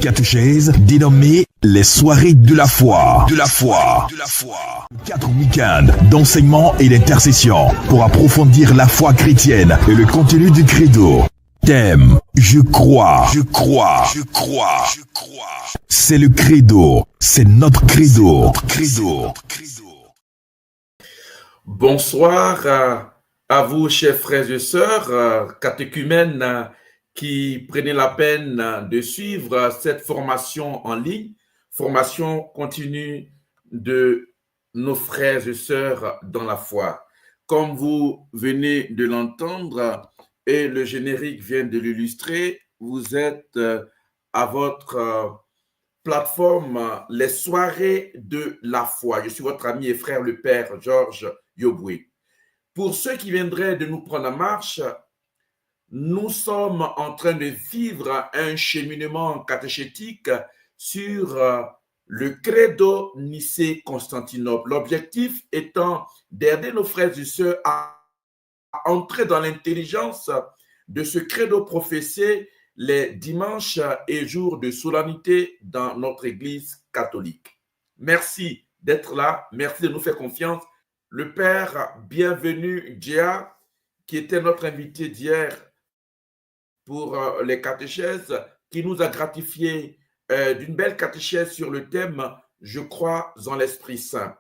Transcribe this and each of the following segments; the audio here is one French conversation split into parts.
catéchèse dénommée les soirées de la foi. 4 week-ends d'enseignement et d'intercession pour approfondir la foi chrétienne et le contenu du credo. Thème, je crois. C'est le credo, c'est notre credo. Bonsoir à vous, chers frères et sœurs, catéchumènes qui prenaient la peine de suivre cette formation en ligne, formation continue de nos frères et sœurs dans la foi. Comme vous venez de l'entendre et le générique vient de l'illustrer, vous êtes à votre plateforme Les soirées de la foi. Je suis votre ami et frère le Père Georges Yoboué. Pour ceux qui viendraient de nous prendre en marche, nous sommes en train de vivre un cheminement catéchétique sur le credo Nicée-Constantinople. L'objectif étant d'aider nos frères et sœurs à entrer dans l'intelligence de ce credo professé les dimanches et jours de solennité dans notre Église catholique. Merci d'être là, merci de nous faire confiance. Le Père bienvenu Djia, qui était notre invité d'hier pour les catéchèses, qui nous a gratifié d'une belle catéchèse sur le thème « Je crois en l'Esprit Saint ».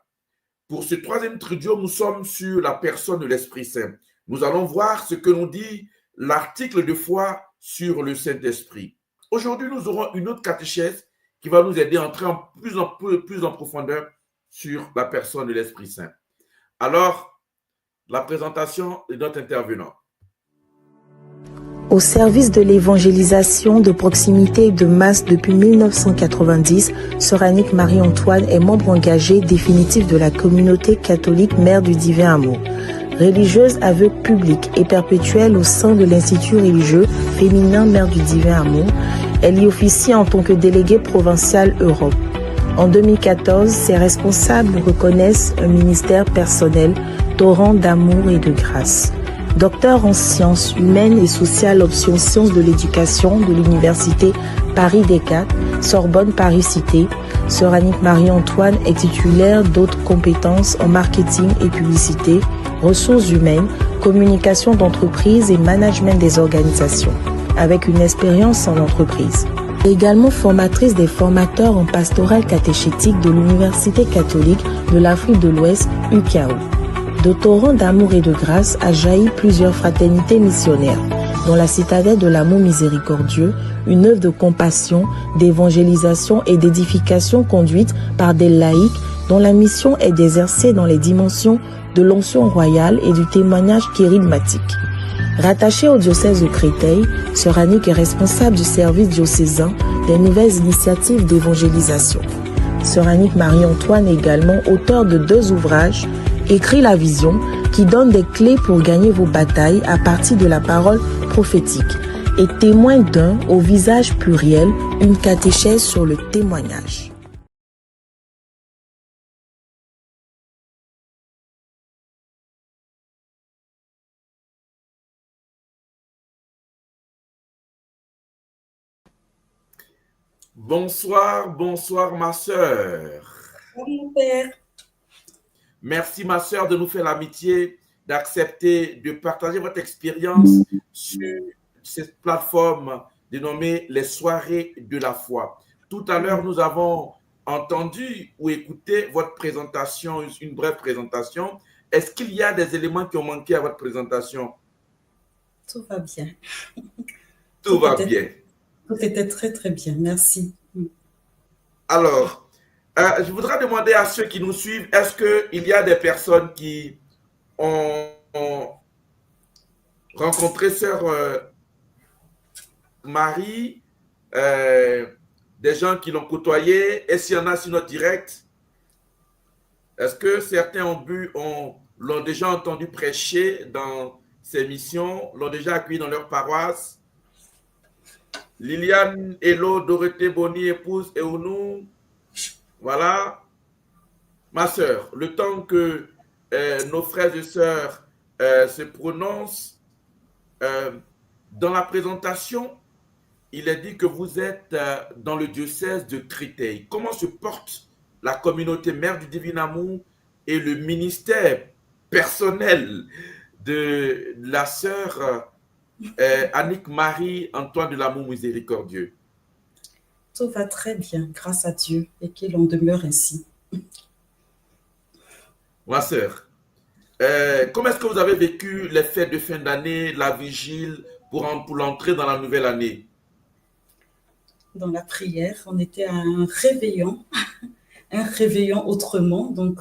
Pour ce troisième triduo, nous sommes sur la personne de l'Esprit Saint. Nous allons voir ce que nous dit l'article de foi sur le Saint-Esprit. Aujourd'hui, nous aurons une autre catéchèse qui va nous aider à entrer plus en profondeur sur la personne de l'Esprit Saint. Alors, la présentation de notre intervenant. Au service de l'évangélisation de proximité et de masse depuis 1990, Sœur Annick Marie-Antoine est membre engagé définitif de la communauté catholique Mère du Divin Amour. Religieuse aveugle publique et perpétuelle au sein de l'Institut religieux féminin Mère du Divin Amour, elle y officie en tant que déléguée provinciale Europe. En 2014, ses responsables reconnaissent un ministère personnel, torrent d'amour et de grâce. Docteur en sciences humaines et sociales option sciences de l'éducation de l'université Paris-Descartes, Sorbonne Paris-Cité, Sœur Annick Marie-Antoine est titulaire d'autres compétences en marketing et publicité, ressources humaines, communication d'entreprise et management des organisations, avec une expérience en entreprise. Également formatrice des formateurs en pastoral catéchétique de l'Université catholique de l'Afrique de l'Ouest, UCAO. De torrents d'amour et de grâce a jailli plusieurs fraternités missionnaires, dont la citadelle de l'amour miséricordieux, une œuvre de compassion, d'évangélisation et d'édification conduite par des laïcs dont la mission est d'exercer dans les dimensions de l'onction royale et du témoignage kérigmatique. Rattachée au diocèse de Créteil, Sœur Annick est responsable du service diocésain des nouvelles initiatives d'évangélisation. Sœur Annick Marie-Antoine est également auteure de 2 ouvrages, Écrit la vision, qui donne des clés pour gagner vos batailles à partir de la parole prophétique, et Témoin d'un au visage pluriel, une catéchèse sur le témoignage. Bonsoir ma sœur. Bonjour mon père. Merci ma sœur de nous faire l'amitié d'accepter de partager votre expérience sur cette plateforme dénommée les soirées de la foi. Tout à l'heure, nous avons entendu ou écouté votre présentation, une brève présentation. Est-ce qu'il y a des éléments qui ont manqué à votre présentation? Tout va bien. Tout va bien. Tout était très très bien, merci. Alors, je voudrais demander à ceux qui nous suivent, est-ce qu'il y a des personnes qui ont rencontré Sœur Marie, des gens qui l'ont côtoyée, et s'il y en a sur notre direct, est-ce que certains l'ont déjà entendu prêcher dans ses missions, l'ont déjà accueilli dans leur paroisse? Liliane, Hello, Dorothée, Bonnie, épouse, Eounou. Voilà, ma sœur, le temps que nos frères et sœurs se prononcent, dans la présentation, il est dit que vous êtes dans le diocèse de Créteil. Comment se porte la communauté Mère du Divin Amour et le ministère personnel de la sœur Annick Marie Antoine de l'Amour Miséricordieux? Tout va très bien, grâce à Dieu, et qu'il en demeure ainsi. Ma sœur, comment est-ce que vous avez vécu les fêtes de fin d'année, la vigile pour l'entrée dans la nouvelle année? Dans la prière, on était à un réveillon autrement. Donc,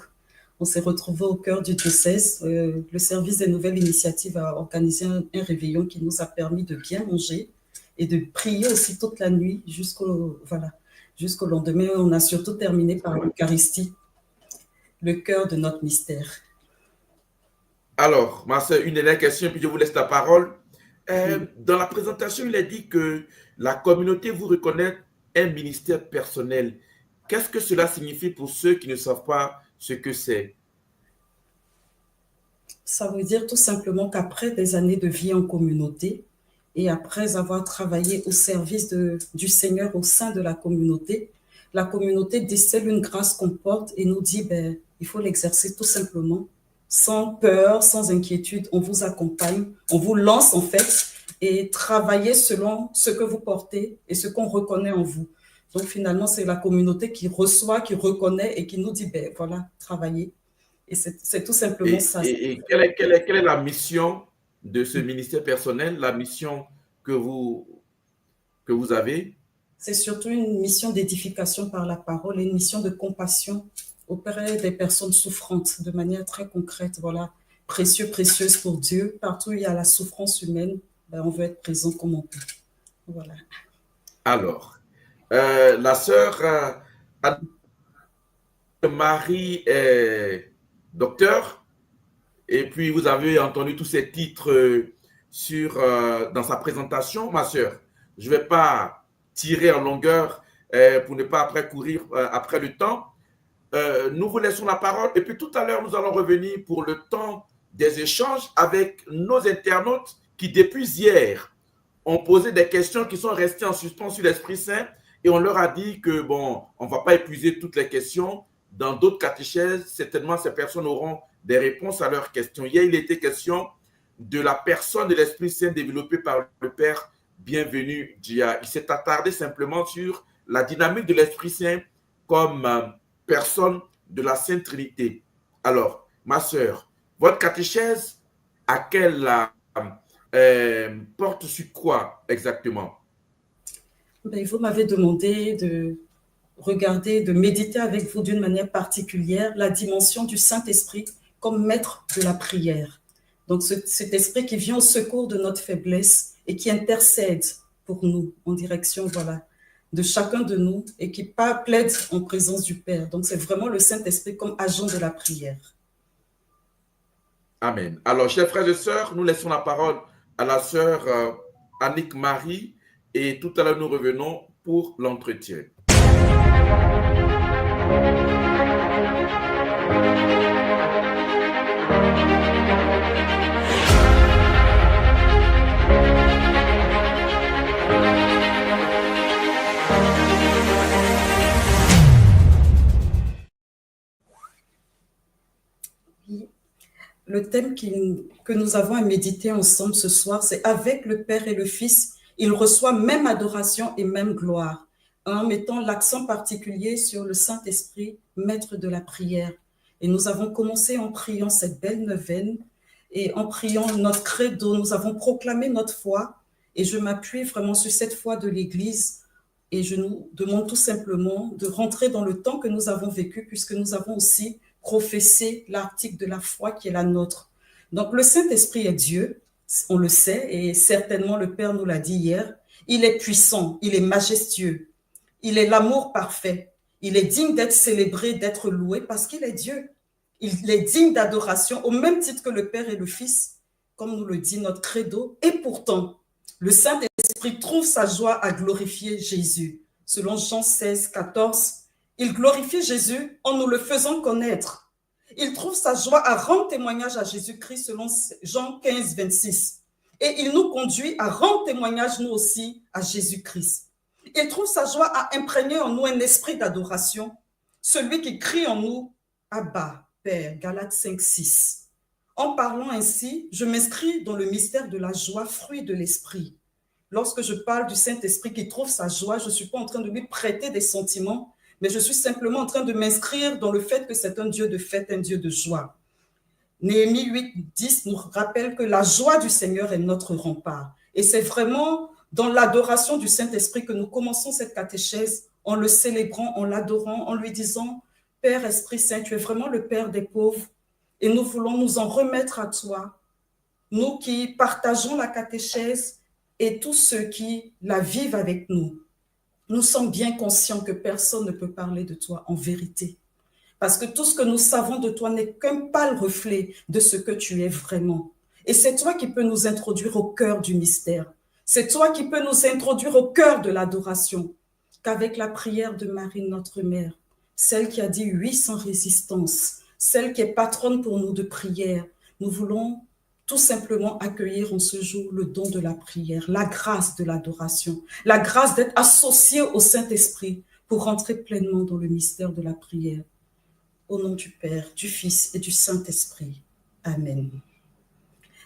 on s'est retrouvés au cœur du diocèse. Le service des nouvelles initiatives a organisé un réveillon qui nous a permis de bien manger et de prier aussi toute la nuit jusqu'au lendemain. On a surtout terminé par l'Eucharistie, le cœur de notre mystère. Alors, ma soeur, une dernière question, puis je vous laisse la parole. Dans la présentation, il est dit que la communauté vous reconnaît un ministère personnel. Qu'est-ce que cela signifie pour ceux qui ne savent pas ce que c'est? Ça veut dire tout simplement qu'après des années de vie en communauté et après avoir travaillé au service du Seigneur au sein de la communauté décèle une grâce qu'on porte et nous dit, il faut l'exercer tout simplement, sans peur, sans inquiétude. On vous accompagne, on vous lance en fait et travaillez selon ce que vous portez et ce qu'on reconnaît en vous. Donc finalement, c'est la communauté qui reçoit, qui reconnaît et qui nous dit, voilà, travaillez. Et c'est tout simplement ça. Et quelle est la mission de ce ministère personnel, la mission que vous avez? C'est surtout une mission d'édification par la parole et une mission de compassion auprès des personnes souffrantes de manière très concrète. Voilà, précieuse pour Dieu. Partout où il y a la souffrance humaine, on veut être présent comme on peut. Voilà. Alors, la sœur Marie est docteur, et puis vous avez entendu tous ces titres dans sa présentation, ma sœur. Je ne vais pas tirer en longueur pour ne pas après courir après le temps. Nous vous laissons la parole, et puis tout à l'heure, nous allons revenir pour le temps des échanges avec nos internautes qui, depuis hier, ont posé des questions qui sont restées en suspens sur l'Esprit Saint, et on leur a dit que, on ne va pas épuiser toutes les questions. Dans d'autres catéchèses, certainement, ces personnes auront des réponses à leurs questions. Hier, il était question de la personne de l'Esprit Saint développée par le Père Bienvenu Dia. Il s'est attardé simplement sur la dynamique de l'Esprit Saint comme personne de la Sainte Trinité. Alors, ma sœur, votre catéchèse, à quelle porte sur quoi exactement? Vous m'avez demandé de regarder, de méditer avec vous d'une manière particulière la dimension du Saint-Esprit comme maître de la prière. Donc, cet esprit qui vient au secours de notre faiblesse et qui intercède pour nous en direction, de chacun de nous et qui plaide en présence du Père. Donc, c'est vraiment le Saint-Esprit comme agent de la prière. Amen. Alors, chers frères et sœurs, nous laissons la parole à la sœur Annick Marie et tout à l'heure, nous revenons pour l'entretien. Le thème que nous avons à méditer ensemble ce soir, c'est avec le Père et le Fils, il reçoit même adoration et même gloire, en mettant l'accent particulier sur le Saint-Esprit, maître de la prière. Et nous avons commencé en priant cette belle neuvaine et en priant notre credo, nous avons proclamé notre foi et je m'appuie vraiment sur cette foi de l'Église et je nous demande tout simplement de rentrer dans le temps que nous avons vécu puisque nous avons aussi professé l'article de la foi qui est la nôtre. Donc le Saint-Esprit est Dieu, on le sait et certainement le Père nous l'a dit hier, il est puissant, il est majestueux, il est l'amour parfait, il est digne d'être célébré, d'être loué parce qu'il est Dieu. Il est digne d'adoration au même titre que le Père et le Fils, comme nous le dit notre credo. Et pourtant, le Saint-Esprit trouve sa joie à glorifier Jésus. Selon Jean 16, 14, il glorifie Jésus en nous le faisant connaître. Il trouve sa joie à rendre témoignage à Jésus-Christ selon Jean 15, 26. et il nous conduit à rendre témoignage, nous aussi, à Jésus-Christ. Il trouve sa joie à imprégner en nous un esprit d'adoration, celui qui crie en nous « Abba, Père », Galates 5, 6. En parlant ainsi, je m'inscris dans le mystère de la joie, fruit de l'esprit. Lorsque je parle du Saint-Esprit qui trouve sa joie, je ne suis pas en train de lui prêter des sentiments, mais je suis simplement en train de m'inscrire dans le fait que c'est un Dieu de fête, un Dieu de joie. Néhémie 8, 10 nous rappelle que la joie du Seigneur est notre rempart. Et c'est vraiment dans l'adoration du Saint-Esprit que nous commençons cette catéchèse, en le célébrant, en l'adorant, en lui disant « Père Esprit Saint, tu es vraiment le Père des pauvres et nous voulons nous en remettre à toi. Nous qui partageons la catéchèse et tous ceux qui la vivent avec nous, nous sommes bien conscients que personne ne peut parler de toi en vérité. Parce que tout ce que nous savons de toi n'est qu'un pâle reflet de ce que tu es vraiment. Et c'est toi qui peux nous introduire au cœur du mystère. C'est toi qui peux nous introduire au cœur de l'adoration. Qu'avec la prière de Marie, notre mère, celle qui a dit oui sans résistance, celle qui est patronne pour nous de prière, nous voulons tout simplement accueillir en ce jour le don de la prière, la grâce de l'adoration, la grâce d'être associé au Saint-Esprit pour rentrer pleinement dans le mystère de la prière. Au nom du Père, du Fils et du Saint-Esprit. Amen.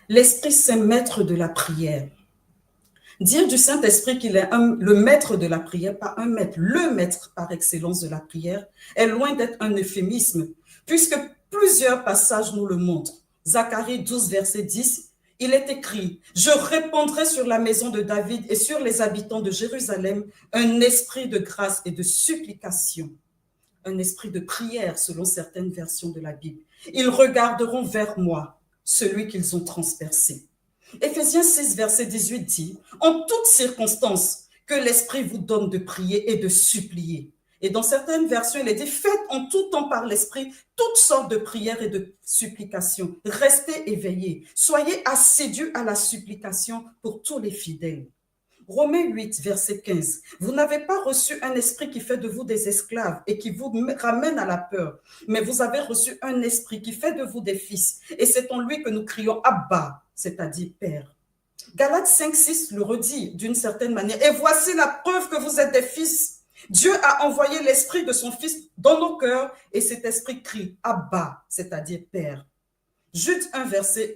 L'Esprit Saint, maître de la prière. Dire du Saint-Esprit qu'il est le maître de la prière, pas un maître, le maître par excellence de la prière, est loin d'être un euphémisme, puisque plusieurs passages nous le montrent. Zacharie 12, verset 10, il est écrit « Je répandrai sur la maison de David et sur les habitants de Jérusalem un esprit de grâce et de supplication. » Un esprit de prière selon certaines versions de la Bible. Ils regarderont vers moi, celui qu'ils ont transpercé. Éphésiens 6, verset 18 dit « En toutes circonstances, que l'Esprit vous donne de prier et de supplier. » Et dans certaines versions, il est dit « Faites en tout temps par l'Esprit toutes sortes de prières et de supplications. Restez éveillés. Soyez assidus à la supplication pour tous les fidèles. » Romains 8, verset 15. « Vous n'avez pas reçu un esprit qui fait de vous des esclaves et qui vous ramène à la peur, mais vous avez reçu un esprit qui fait de vous des fils. Et c'est en lui que nous crions « Abba », c'est-à-dire « Père ». Galates 5, 6 le redit d'une certaine manière. « Et voici la preuve que vous êtes des fils. Dieu a envoyé l'esprit de son Fils dans nos cœurs et cet esprit crie « Abba », c'est-à-dire « Père ». Jude 1, verset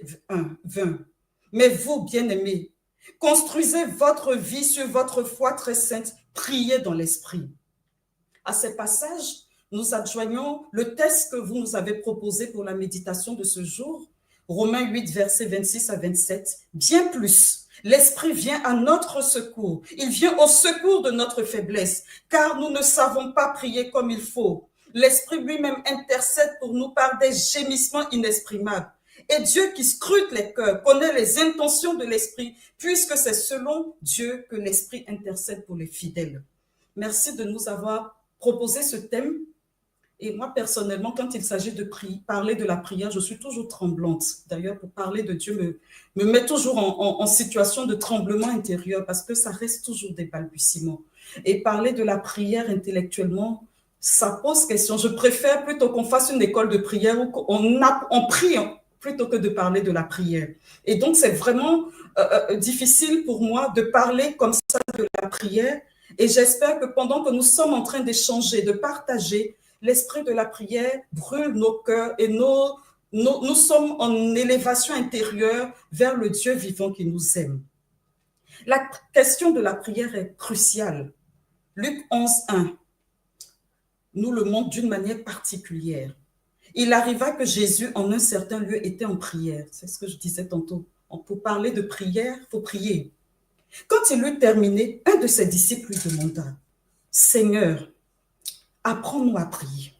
20. « Mais vous, bien-aimés, construisez votre vie sur votre foi très sainte, priez dans l'esprit. » À ces passages, nous adjoignons le texte que vous nous avez proposé pour la méditation de ce jour, Romains 8, versets 26 à 27. Bien plus, l'Esprit vient à notre secours. Il vient au secours de notre faiblesse, car nous ne savons pas prier comme il faut. L'Esprit lui-même intercède pour nous par des gémissements inexprimables. Et Dieu qui scrute les cœurs connaît les intentions de l'Esprit, puisque c'est selon Dieu que l'Esprit intercède pour les fidèles. Merci de nous avoir proposé ce thème. Et moi, personnellement, quand il s'agit de parler de la prière, je suis toujours tremblante. D'ailleurs, pour parler de Dieu me met toujours en situation de tremblement intérieur parce que ça reste toujours des balbutiements. Et parler de la prière intellectuellement, ça pose question. Je préfère plutôt qu'on fasse une école de prière où on prie plutôt que de parler de la prière. Et donc, c'est vraiment difficile pour moi de parler comme ça de la prière. Et j'espère que pendant que nous sommes en train d'échanger, de partager, l'esprit de la prière brûle nos cœurs et nous sommes en élévation intérieure vers le Dieu vivant qui nous aime. La question de la prière est cruciale. Luc 11, 1 nous le montre d'une manière particulière. Il arriva que Jésus, en un certain lieu, était en prière. C'est ce que je disais tantôt. Pour parler de prière, il faut prier. Quand il eut terminé, un de ses disciples lui demanda « Seigneur, apprends-nous à prier. »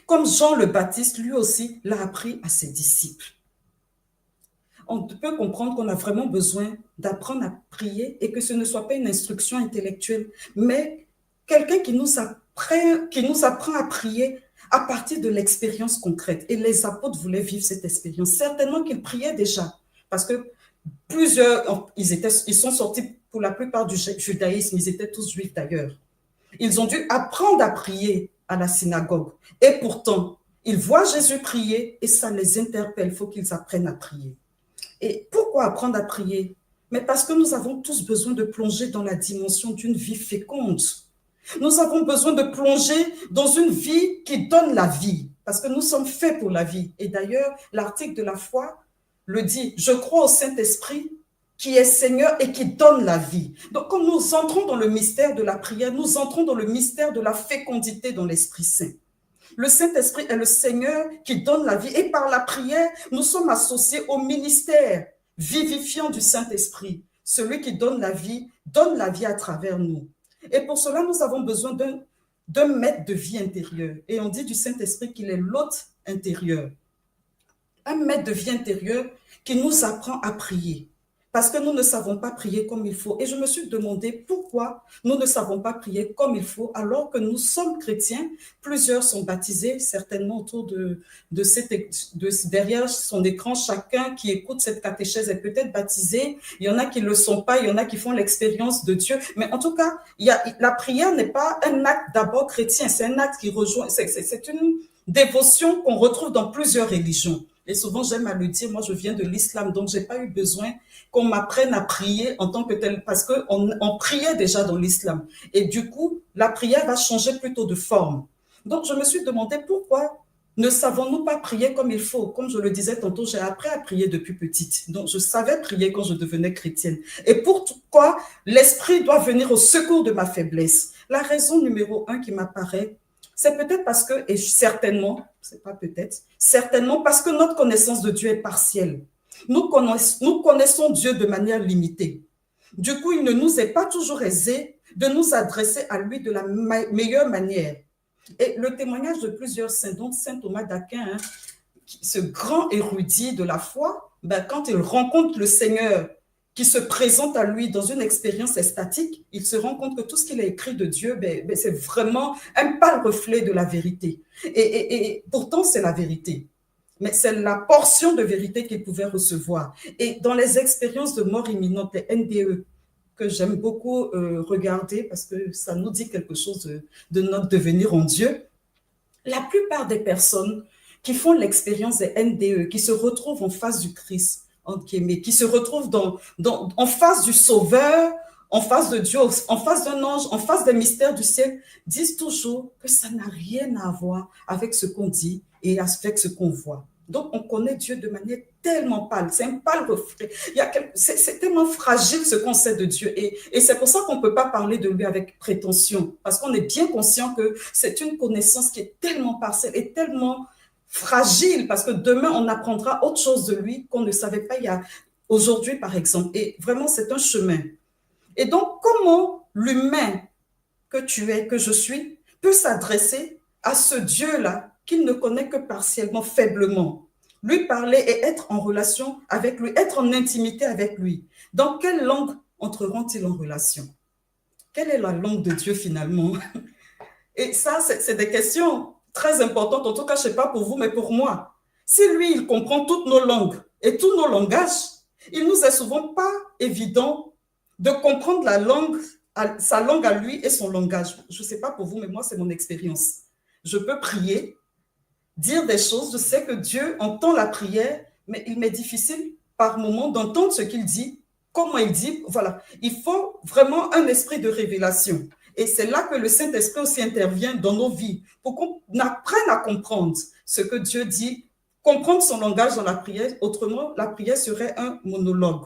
Comme Jean le Baptiste, lui aussi, l'a appris à ses disciples. On peut comprendre qu'on a vraiment besoin d'apprendre à prier et que ce ne soit pas une instruction intellectuelle, mais quelqu'un qui nous apprend à prier à partir de l'expérience concrète. Et les apôtres voulaient vivre cette expérience. Certainement qu'ils priaient déjà, parce que plusieurs, ils sont sortis pour la plupart du judaïsme, ils étaient tous juifs d'ailleurs. Ils ont dû apprendre à prier à la synagogue. Et pourtant, ils voient Jésus prier et ça les interpelle. Il faut qu'ils apprennent à prier. Et pourquoi apprendre à prier? mais parce que nous avons tous besoin de plonger dans la dimension d'une vie féconde. Nous avons besoin de plonger dans une vie qui donne la vie, parce que nous sommes faits pour la vie. Et d'ailleurs, l'article de la foi le dit, je crois au Saint-Esprit qui est Seigneur et qui donne la vie. Donc, quand nous entrons dans le mystère de la prière, nous entrons dans le mystère de la fécondité dans l'Esprit Saint. Le Saint-Esprit est le Seigneur qui donne la vie. Et par la prière, nous sommes associés au ministère vivifiant du Saint-Esprit. Celui qui donne la vie à travers nous. Et pour cela, nous avons besoin d'un maître de vie intérieure. Et on dit du Saint-Esprit qu'il est l'hôte intérieur. Un maître de vie intérieure qui nous apprend à prier. Parce que nous ne savons pas prier comme il faut. Et je me suis demandé pourquoi nous ne savons pas prier comme il faut alors que nous sommes chrétiens. Plusieurs sont baptisés, certainement autour derrière son écran. Chacun qui écoute cette catéchèse est peut-être baptisé. Il y en a qui ne le sont pas, il y en a qui font l'expérience de Dieu. Mais en tout cas, la prière n'est pas un acte d'abord chrétien, c'est un acte qui rejoint, c'est une dévotion qu'on retrouve dans plusieurs religions. Et souvent, j'aime à le dire, moi, je viens de l'islam, donc j'ai pas eu besoin qu'on m'apprenne à prier en tant que tel, parce qu'on priait déjà dans l'islam. Et du coup, la prière va changer plutôt de forme. Donc, je me suis demandé pourquoi ne savons-nous pas prier comme il faut. Comme je le disais tantôt, j'ai appris à prier depuis petite. Donc, je savais prier quand je devenais chrétienne. Et pourquoi l'Esprit doit venir au secours de ma faiblesse? La raison numéro 1 qui m'apparaît, c'est peut-être parce que, et certainement, c'est pas peut-être, certainement parce que notre connaissance de Dieu est partielle. Nous connaissons Dieu de manière limitée. Du coup, il ne nous est pas toujours aisé de nous adresser à lui de la meilleure manière. Et le témoignage de plusieurs saints, dont saint Thomas d'Aquin, ce grand érudit de la foi, quand il rencontre le Seigneur qui se présente à lui dans une expérience extatique, il se rend compte que tout ce qu'il a écrit de Dieu, c'est vraiment un pâle reflet de la vérité. Et pourtant, c'est la vérité. Mais c'est la portion de vérité qu'il pouvait recevoir. Et dans les expériences de mort imminente, les NDE, que j'aime beaucoup regarder parce que ça nous dit quelque chose de notre devenir en Dieu, la plupart des personnes qui font l'expérience des NDE, qui se retrouvent en face du Christ, qui se retrouvent en face du Sauveur, en face de Dieu, en face d'un ange, en face des mystères du ciel, disent toujours que ça n'a rien à voir avec ce qu'on dit et avec ce qu'on voit. Donc, on connaît Dieu de manière tellement pâle. C'est un pâle reflet. C'est tellement fragile ce qu'on sait de Dieu. Et c'est pour ça qu'on ne peut pas parler de lui avec prétention. Parce qu'on est bien conscient que c'est une connaissance qui est tellement partielle et tellement fragile. Parce que demain, on apprendra autre chose de lui qu'on ne savait pas aujourd'hui, par exemple. Et vraiment, c'est un chemin. Et donc, comment l'humain que tu es, que je suis, peut s'adresser à ce Dieu-là qu'il ne connaît que partiellement, faiblement. Lui parler et être en relation avec lui, être en intimité avec lui. Dans quelle langue entreront-ils en relation? Quelle est la langue de Dieu finalement? Et ça, c'est des questions très importantes, en tout cas, je ne sais pas pour vous, mais pour moi. Si lui, il comprend toutes nos langues et tous nos langages, il nous est souvent pas évident de comprendre sa langue à lui et son langage. Je ne sais pas pour vous, mais moi, c'est mon expérience. Je peux prier, dire des choses, je sais que Dieu entend la prière, mais il m'est difficile par moments d'entendre ce qu'il dit, comment il dit. Voilà, il faut vraiment un esprit de révélation. Et c'est là que le Saint-Esprit aussi intervient dans nos vies, pour qu'on apprenne à comprendre ce que Dieu dit, comprendre son langage dans la prière. Autrement, la prière serait un monologue.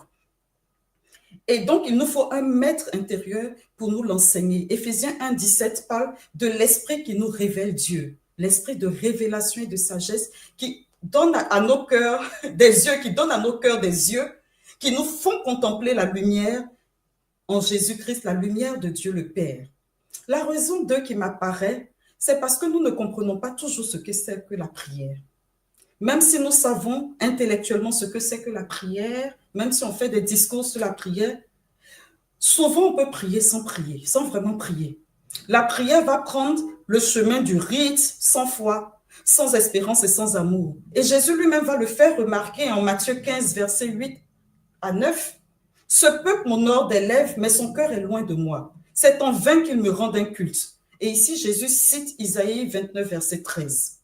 Et donc, il nous faut un maître intérieur pour nous l'enseigner. Éphésiens 1,17 parle de l'esprit qui nous révèle Dieu. L'esprit de révélation et de sagesse qui donne à nos cœurs des yeux, qui donne à nos cœurs des yeux, qui nous font contempler la lumière en Jésus-Christ, la lumière de Dieu le Père. La raison d'eux qui m'apparaît, c'est parce que nous ne comprenons pas toujours ce que c'est que la prière. Même si nous savons intellectuellement ce que c'est que la prière, même si on fait des discours sur la prière, souvent on peut prier, sans vraiment prier. La prière va prendre le chemin du rite, sans foi, sans espérance et sans amour. Et Jésus lui-même va le faire remarquer en Matthieu 15, versets 8 à 9. « Ce peuple m'honore des lèvres, mais son cœur est loin de moi. C'est en vain qu'il me rend un culte. » Et ici, Jésus cite Isaïe 29, verset 13.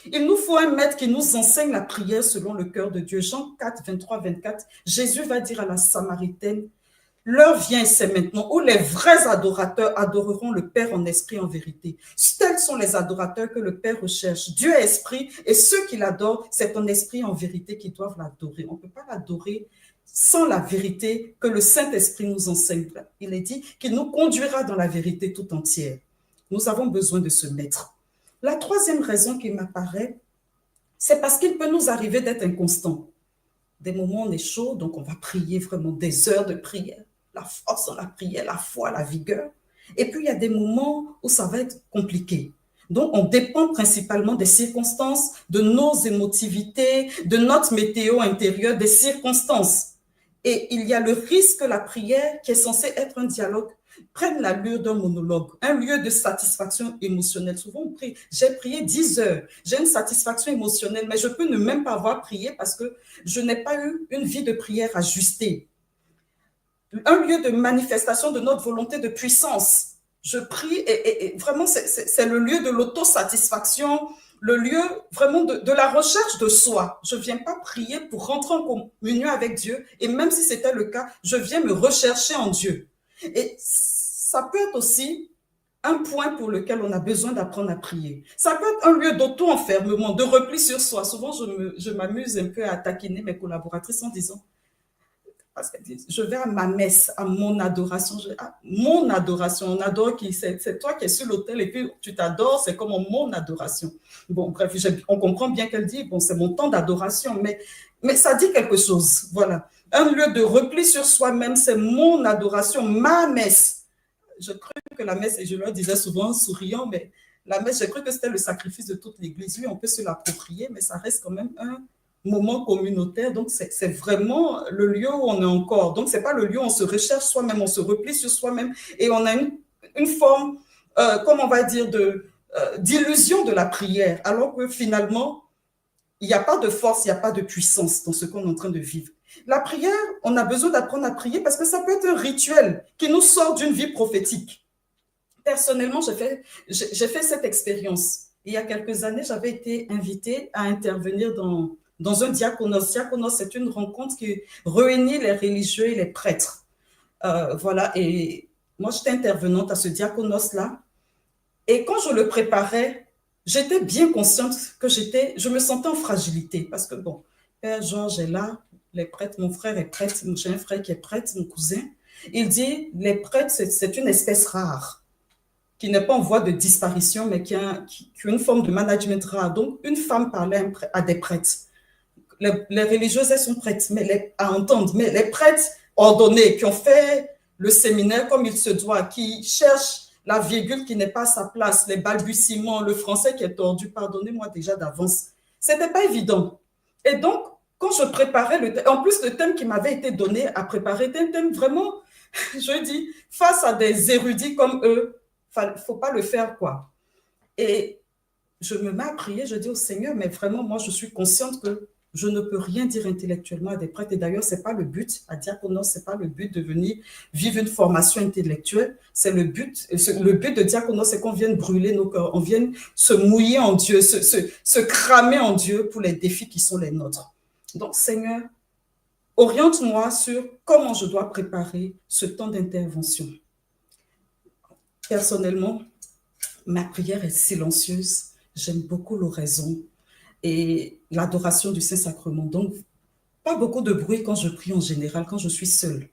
Il nous faut un maître qui nous enseigne la prière selon le cœur de Dieu. Jean 4, 23, 24, Jésus va dire à la Samaritaine, l'heure vient et c'est maintenant où les vrais adorateurs adoreront le Père en esprit et en vérité. Tels sont les adorateurs que le Père recherche. Dieu est esprit et ceux qui l'adorent, c'est en esprit et en vérité qui doivent l'adorer. On ne peut pas l'adorer sans la vérité que le Saint-Esprit nous enseigne. Il est dit qu'il nous conduira dans la vérité tout entière. Nous avons besoin de ce maître. La troisième raison qui m'apparaît, c'est parce qu'il peut nous arriver d'être inconstants. Des moments, on est chaud, donc on va prier vraiment des heures de prière. La force dans la prière, la foi, la vigueur. Et puis, il y a des moments où ça va être compliqué. Donc, on dépend principalement des circonstances, de nos émotivités, de notre météo intérieure, des circonstances. Et il y a le risque que la prière, qui est censée être un dialogue, prenne l'allure d'un monologue, un lieu de satisfaction émotionnelle. Souvent, on prie. J'ai prié 10 heures, j'ai une satisfaction émotionnelle, mais je peux ne même pas avoir prié parce que je n'ai pas eu une vie de prière ajustée. Un lieu de manifestation de notre volonté de puissance. Je prie et vraiment, c'est le lieu de l'autosatisfaction, le lieu vraiment de la recherche de soi. Je ne viens pas prier pour rentrer en communion avec Dieu. Et même si c'était le cas, je viens me rechercher en Dieu. Et ça peut être aussi un point pour lequel on a besoin d'apprendre à prier. Ça peut être un lieu d'auto-enfermement, de repli sur soi. Souvent, je m'amuse un peu à taquiner mes collaboratrices en disant, parce qu'elles disent, je vais à ma messe, à mon adoration. Mon adoration, on adore qui? C'est toi qui es sur l'autel et puis tu t'adores, c'est comme mon adoration. Bon, bref, on comprend bien qu'elle dit, bon, c'est mon temps d'adoration, mais ça dit quelque chose, voilà. Un lieu de repli sur soi-même, c'est mon adoration, ma messe. Je crois que la messe, et je leur disais souvent en souriant, mais la messe, j'ai cru que c'était le sacrifice de toute l'Église. Oui, on peut se l'approprier, mais ça reste quand même un moment communautaire. Donc, c'est vraiment le lieu où on est encore. Donc, ce n'est pas le lieu où on se recherche soi-même, on se replie sur soi-même et on a une forme, comme on va dire, d'illusion de la prière, alors que finalement, il n'y a pas de force, il n'y a pas de puissance dans ce qu'on est en train de vivre. La prière, on a besoin d'apprendre à prier parce que ça peut être un rituel qui nous sort d'une vie prophétique. Personnellement, j'ai fait cette expérience. Il y a quelques années, j'avais été invitée à intervenir dans un diaconos. Diaconos, c'est une rencontre qui réunit les religieux et les prêtres. Voilà, et moi, j'étais intervenante à ce diaconos-là. Et quand je le préparais, j'étais bien consciente que je me sentais en fragilité. Parce que, bon, Père Georges est là, les prêtres, mon frère est prêtre, j'ai un frère qui est prêtre, mon cousin. Il dit, les prêtres, c'est une espèce rare, qui n'est pas en voie de disparition, mais qui a une forme de management rare. Donc, une femme parlait à des prêtres. Les religieuses, elles sont prêtes à entendre, mais les prêtres ordonnés, qui ont fait le séminaire comme il se doit, qui cherchent la virgule qui n'est pas à sa place, les balbutiements, le français qui est tordu, pardonnez-moi déjà d'avance. Ce n'était pas évident. Et donc, quand je préparais le thème, en plus le thème qui m'avait été donné à préparer était un thème vraiment, je dis, face à des érudits comme eux, il ne faut pas le faire, quoi. Et je me mets à prier, je dis au Seigneur, mais vraiment, moi, je suis consciente que je ne peux rien dire intellectuellement à des prêtres. Et d'ailleurs, ce n'est pas le but, à Diaconos, ce n'est pas le but de venir vivre une formation intellectuelle. C'est le but de Diaconos, c'est qu'on vienne brûler nos cœurs, on vienne se mouiller en Dieu, se cramer en Dieu pour les défis qui sont les nôtres. Donc, Seigneur, oriente-moi sur comment je dois préparer ce temps d'intervention. Personnellement, ma prière est silencieuse. J'aime beaucoup l'oraison et l'adoration du Saint-Sacrement. Donc, pas beaucoup de bruit quand je prie en général, quand je suis seule.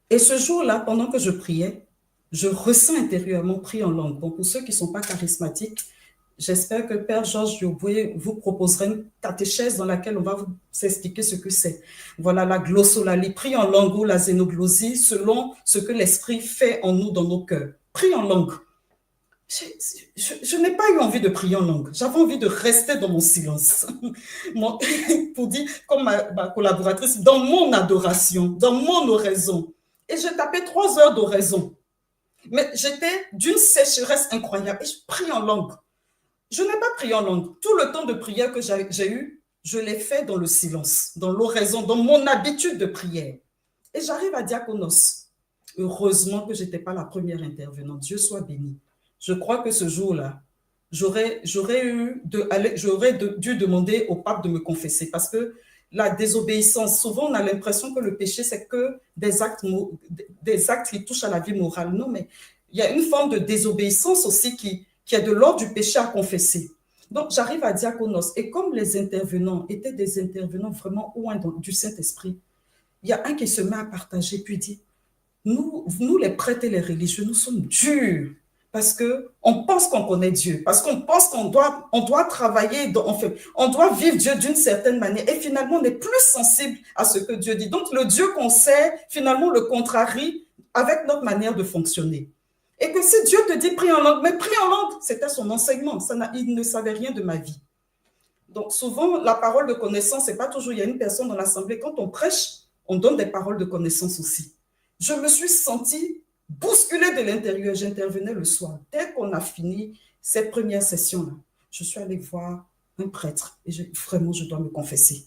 Et ce jour-là, pendant que je priais, je ressens intérieurement prier en langue. Bon, pour ceux qui ne sont pas charismatiques, j'espère que Père Georges Yoboué vous proposera une catéchèse dans laquelle on va vous expliquer ce que c'est. Voilà, la glossolalie, prie en langue ou la zénoglosie, selon ce que l'Esprit fait en nous dans nos cœurs. Prie en langue. Je n'ai pas eu envie de prier en langue. J'avais envie de rester dans mon silence. Pour dire, comme ma collaboratrice, dans mon adoration, dans mon oraison. Et j'ai tapé 3 heures d'oraison. Mais j'étais d'une sécheresse incroyable. Et je prie en langue. Je n'ai pas prié en langue. Tout le temps de prière que j'ai eu, je l'ai fait dans le silence, dans l'oraison, dans mon habitude de prière. Et j'arrive à Diaconos. Heureusement que je n'étais pas la première intervenante. Dieu soit béni. Je crois que ce jour-là, dû demander au pape de me confesser parce que la désobéissance, souvent on a l'impression que le péché, c'est que des actes qui touchent à la vie morale. Non, mais il y a une forme de désobéissance aussi qui est de l'ordre du péché à confesser. Donc, j'arrive à Diakonos et comme les intervenants étaient des intervenants vraiment loin du Saint-Esprit, il y a un qui se met à partager puis dit, nous les prêtres et les religieux, nous sommes durs parce qu'on pense qu'on connaît Dieu, parce qu'on pense qu'on doit travailler, on doit vivre Dieu d'une certaine manière et finalement on est plus sensible à ce que Dieu dit. Donc le Dieu qu'on sait, finalement le contrarie avec notre manière de fonctionner. Et que si Dieu te dit prie en langue, mais prie en langue, c'était son enseignement, il ne savait rien de ma vie. Donc souvent la parole de connaissance, c'est pas toujours, il y a une personne dans l'assemblée, quand on prêche, on donne des paroles de connaissance aussi. Je me suis sentie bousculée de l'intérieur. J'intervenais le soir. Dès qu'on a fini cette première session-là, je suis allée voir un prêtre et vraiment, je dois me confesser.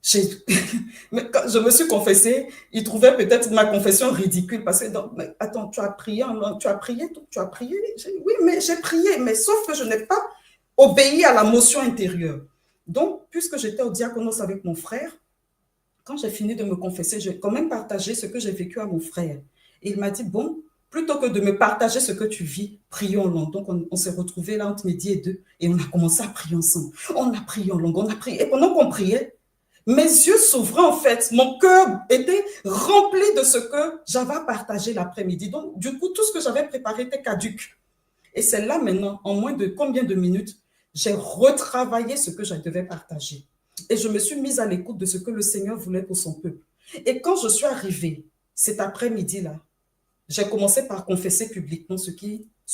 Quand je me suis confessée, il trouvait peut-être ma confession ridicule parce que, mais attends, tu as prié en langue, tu as prié. Oui, mais j'ai prié, mais sauf que je n'ai pas obéi à la motion intérieure. Donc, puisque j'étais au diaconos avec mon frère, quand j'ai fini de me confesser, j'ai quand même partagé ce que j'ai vécu à mon frère. Et il m'a dit, bon, plutôt que de me partager ce que tu vis, prions en langue. Donc, on s'est retrouvés là entre midi et 2 et on a commencé à prier ensemble. On a prié en langue, on a prié. Et pendant qu'on priait, mes yeux s'ouvraient en fait. Mon cœur était rempli de ce que j'avais partagé l'après-midi. Donc, du coup, tout ce que j'avais préparé était caduc. Et c'est là maintenant, en moins de combien de minutes, j'ai retravaillé ce que je devais partager. Et je me suis mise à l'écoute de ce que le Seigneur voulait pour son peuple. Et quand je suis arrivée cet après-midi-là, j'ai commencé par confesser publiquement ce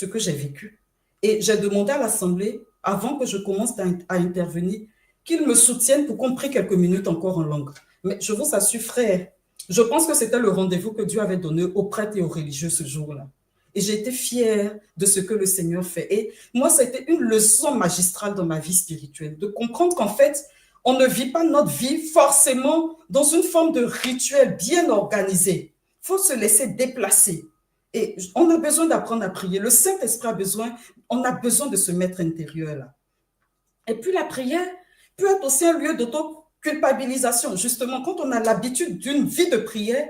que j'ai vécu. Et j'ai demandé à l'Assemblée, avant que je commence à intervenir, qu'ils me soutiennent pour qu'on prie quelques minutes encore en langue. Mais je vous assure, frère, je pense que c'était le rendez-vous que Dieu avait donné aux prêtres et aux religieux ce jour-là. Et j'ai été fière de ce que le Seigneur fait. Et moi, ça a été une leçon magistrale dans ma vie spirituelle, de comprendre qu'en fait, on ne vit pas notre vie forcément dans une forme de rituel bien organisé. Il faut se laisser déplacer. Et on a besoin d'apprendre à prier. Le Saint-Esprit on a besoin de se mettre intérieur là. Et puis la prière peut être aussi un lieu d'auto-culpabilisation. Justement, quand on a l'habitude d'une vie de prière,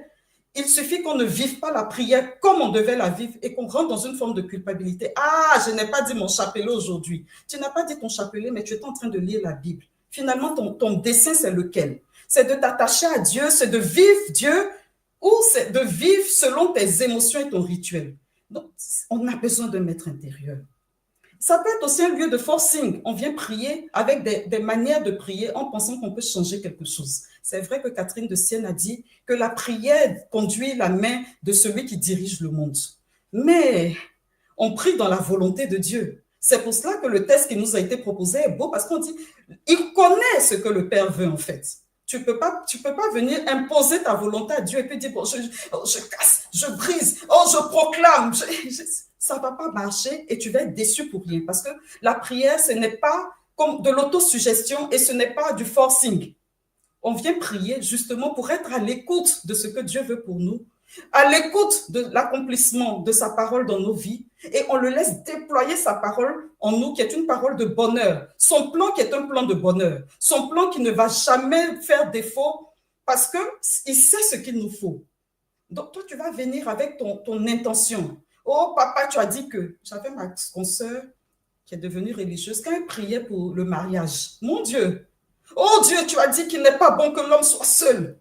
il suffit qu'on ne vive pas la prière comme on devait la vivre et qu'on rentre dans une forme de culpabilité. Ah, je n'ai pas dit mon chapelet aujourd'hui. Tu n'as pas dit ton chapelet, mais tu es en train de lire la Bible. Finalement, ton dessein, c'est lequel? C'est de t'attacher à Dieu, c'est de vivre Dieu ou c'est de vivre selon tes émotions et ton rituel. Donc, on a besoin de maître intérieur. Ça peut être aussi un lieu de forcing. On vient prier avec des manières de prier en pensant qu'on peut changer quelque chose. C'est vrai que Catherine de Sienne a dit que la prière conduit la main de celui qui dirige le monde. Mais on prie dans la volonté de Dieu. C'est pour cela que le texte qui nous a été proposé est beau parce qu'on dit, il connaît ce que le Père veut en fait. Tu peux pas venir imposer ta volonté à Dieu et puis dire, bon, je casse, je brise, je proclame. Ça va pas marcher et tu vas être déçu pour rien parce que la prière, ce n'est pas comme de l'autosuggestion et ce n'est pas du forcing. On vient prier justement pour être à l'écoute de ce que Dieu veut pour nous, à l'écoute de l'accomplissement de sa parole dans nos vies et on le laisse déployer sa parole en nous qui est une parole de bonheur, son plan qui est un plan de bonheur, son plan qui ne va jamais faire défaut parce qu'il sait ce qu'il nous faut. Donc toi, tu vas venir avec ton intention. Oh papa, tu as dit que j'avais ma consoeur qui est devenue religieuse quand elle priait pour le mariage. Mon Dieu, oh Dieu, tu as dit qu'il n'est pas bon que l'homme soit seul.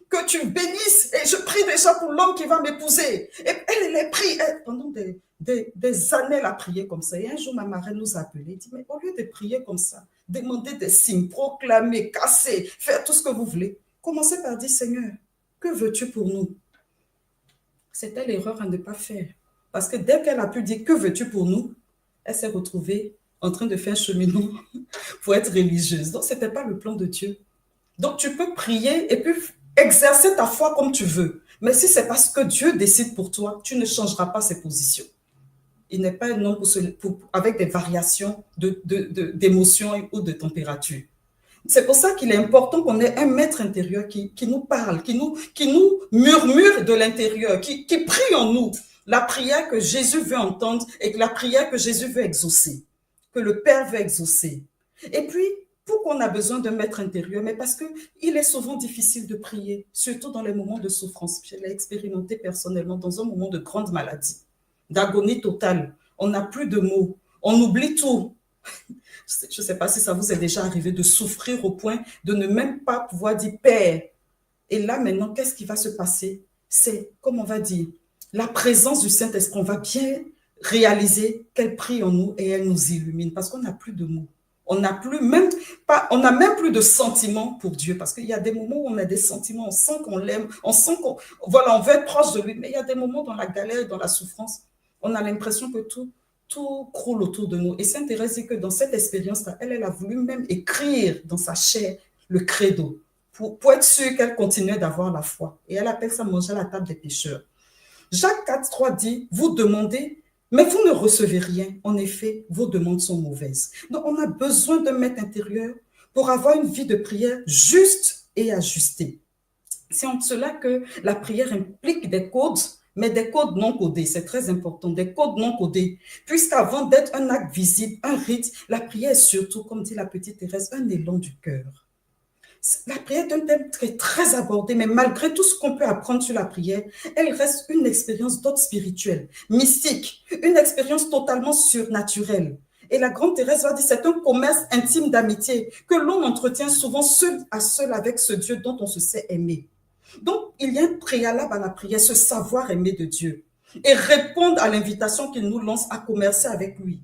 Que tu bénisses et je prie déjà pour l'homme qui va m'épouser. Et elle est pris pendant des années, elle a prié comme ça. Et un jour, ma marraine nous a appelés. Elle dit, mais au lieu de prier comme ça, demander des signes, proclamer, casser, faire tout ce que vous voulez, commencez par dire, Seigneur, que veux-tu pour nous? C'était l'erreur à ne pas faire. Parce que dès qu'elle a pu dire, que veux-tu pour nous? Elle s'est retrouvée en train de faire un cheminement pour être religieuse. Donc, ce n'était pas le plan de Dieu. Donc, tu peux prier et puis exercer ta foi comme tu veux. Mais si c'est parce que Dieu décide pour toi, tu ne changeras pas ses positions. Il n'est pas un homme avec des variations d'émotions ou de température. C'est pour ça qu'il est important qu'on ait un maître intérieur qui nous parle, qui nous murmure de l'intérieur, qui prie en nous la prière que Jésus veut entendre et la prière que Jésus veut exaucer. que le Père veut exaucer. Et puis, pourquoi on a besoin d'un maître intérieur? Mais parce qu'il est souvent difficile de prier, surtout dans les moments de souffrance. Je l'ai expérimenté personnellement dans un moment de grande maladie, d'agonie totale. On n'a plus de mots, on oublie tout. Je ne sais pas si ça vous est déjà arrivé de souffrir au point de ne même pas pouvoir dire « Père ». Et là, maintenant, qu'est-ce qui va se passer? C'est, comme on va dire, la présence du Saint-Esprit. On va bien réaliser qu'elle prie en nous et elle nous illumine parce qu'on n'a plus de mots. On n'a même plus de sentiments pour Dieu parce qu'il y a des moments où on a des sentiments, on sent qu'on l'aime, on sent qu'on voilà, on veut être proche de lui, mais il y a des moments dans la galère, dans la souffrance, on a l'impression que tout croule autour de nous. Et Sainte Thérèse dit que dans cette expérience-là, elle a voulu même écrire dans sa chair le credo pour être sûre qu'elle continuait d'avoir la foi. Et elle appelle ça manger à la table des pécheurs. Jacques 4,3 dit, vous demandez, mais vous ne recevez rien. En effet, vos demandes sont mauvaises. Donc, on a besoin d'un maître intérieur pour avoir une vie de prière juste et ajustée. C'est en cela que la prière implique des codes, mais des codes non codés. C'est très important, des codes non codés. Puisqu'avant d'être un acte visible, un rite, la prière est surtout, comme dit la petite Thérèse, un élan du cœur. La prière est un thème très abordé, mais malgré tout ce qu'on peut apprendre sur la prière, elle reste une expérience d'ordre spirituel, mystique, une expérience totalement surnaturelle. Et la grande Thérèse va dire, c'est un commerce intime d'amitié que l'on entretient souvent seul à seul avec ce Dieu dont on se sait aimer. Donc, il y a un préalable à la prière, ce savoir aimer de Dieu et répondre à l'invitation qu'il nous lance à commercer avec lui.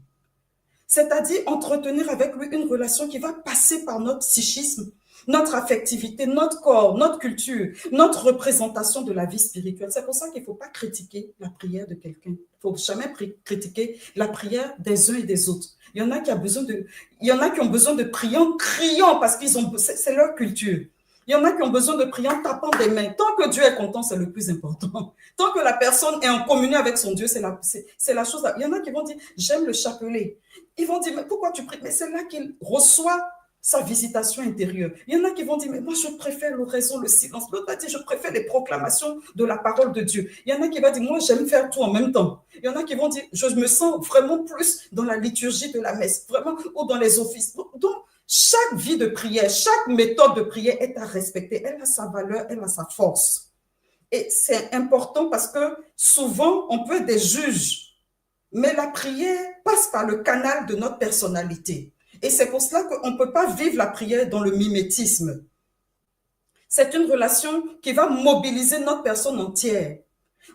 C'est-à-dire entretenir avec lui une relation qui va passer par notre psychisme, notre affectivité, notre corps, notre culture, notre représentation de la vie spirituelle. C'est pour ça qu'il ne faut pas critiquer la prière de quelqu'un. Il ne faut jamais critiquer la prière des uns et des autres. Il y en a qui ont besoin de prier en criant parce qu'ils ont, c'est leur culture. Il y en a qui ont besoin de prier en tapant des mains. Tant que Dieu est content, c'est le plus important. Tant que la personne est en communion avec son Dieu, c'est la chose. Il y en a qui vont dire, j'aime le chapelet. Ils vont dire, mais pourquoi tu pries? Mais c'est là qu'il reçoit sa visitation intérieure. Il y en a qui vont dire, mais moi je préfère l'oraison, le silence. L'autre va dire, je préfère les proclamations de la parole de Dieu. Il y en a qui vont dire, moi j'aime faire tout en même temps. Il y en a qui vont dire, je me sens vraiment plus dans la liturgie de la messe, vraiment, ou dans les offices. Donc, chaque vie de prière, chaque méthode de prière est à respecter. Elle a sa valeur, elle a sa force. Et c'est important parce que souvent, on peut être des juges, mais la prière passe par le canal de notre personnalité. Et c'est pour cela qu'on ne peut pas vivre la prière dans le mimétisme. C'est une relation qui va mobiliser notre personne entière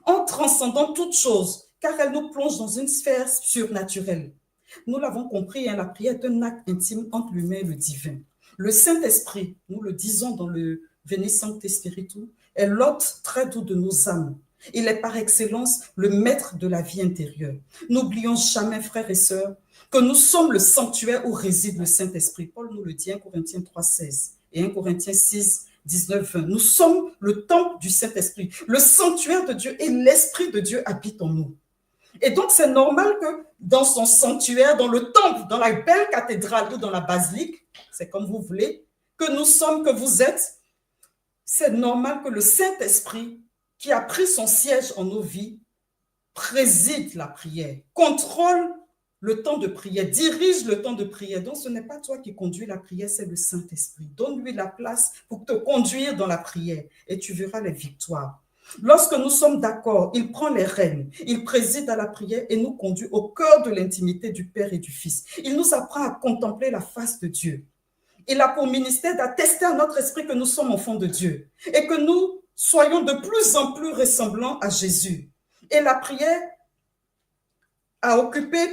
en transcendant toute chose, car elle nous plonge dans une sphère surnaturelle. Nous l'avons compris, la prière est un acte intime entre l'humain et le divin. Le Saint-Esprit, nous le disons dans le Veni Sancte Spiritu, est l'hôte très doux de nos âmes. Il est par excellence le maître de la vie intérieure. N'oublions jamais, frères et sœurs, que nous sommes le sanctuaire où réside le Saint-Esprit. Paul nous le dit, 1 Corinthiens 3,16 et 1 Corinthiens 6, 19, 20. Nous sommes le temple du Saint-Esprit, le sanctuaire de Dieu, et l'Esprit de Dieu habite en nous. Et donc, c'est normal que dans son sanctuaire, dans le temple, dans la belle cathédrale ou dans la basilique, c'est comme vous voulez, que nous sommes, que vous êtes, c'est normal que le Saint-Esprit, qui a pris son siège en nos vies, préside la prière, contrôle le temps de prière, dirige le temps de prière. Donc, ce n'est pas toi qui conduis la prière, c'est le Saint-Esprit. Donne-lui la place pour te conduire dans la prière et tu verras les victoires. Lorsque nous sommes d'accord, il prend les rênes, il préside à la prière et nous conduit au cœur de l'intimité du Père et du Fils. Il nous apprend à contempler la face de Dieu. Il a pour ministère d'attester à notre esprit que nous sommes enfants de Dieu et que nous soyons de plus en plus ressemblants à Jésus. Et la prière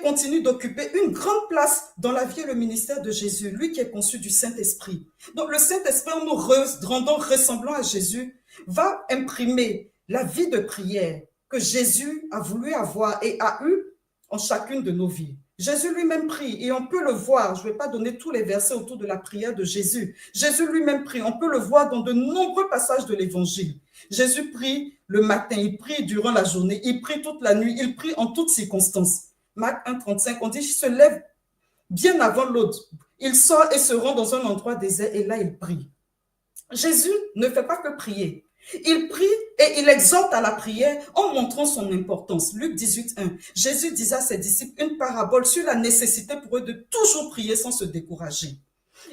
continue d'occuper une grande place dans la vie et le ministère de Jésus, lui qui est conçu du Saint-Esprit. Donc le Saint-Esprit, en nous rendant ressemblants à Jésus, va imprimer la vie de prière que Jésus a voulu avoir et a eu en chacune de nos vies. Jésus lui-même prie et on peut le voir, je ne vais pas donner tous les versets autour de la prière de Jésus. Jésus lui-même prie, on peut le voir dans de nombreux passages de l'Évangile. Jésus prie le matin, il prie durant la journée, il prie toute la nuit, il prie en toutes circonstances. Marc 1,35, on dit qu'il se lève bien avant l'aube. Il sort et se rend dans un endroit désert et là il prie. Jésus ne fait pas que prier. Il prie et il exhorte à la prière en montrant son importance. Luc 18, 1. Jésus disait à ses disciples une parabole sur la nécessité pour eux de toujours prier sans se décourager.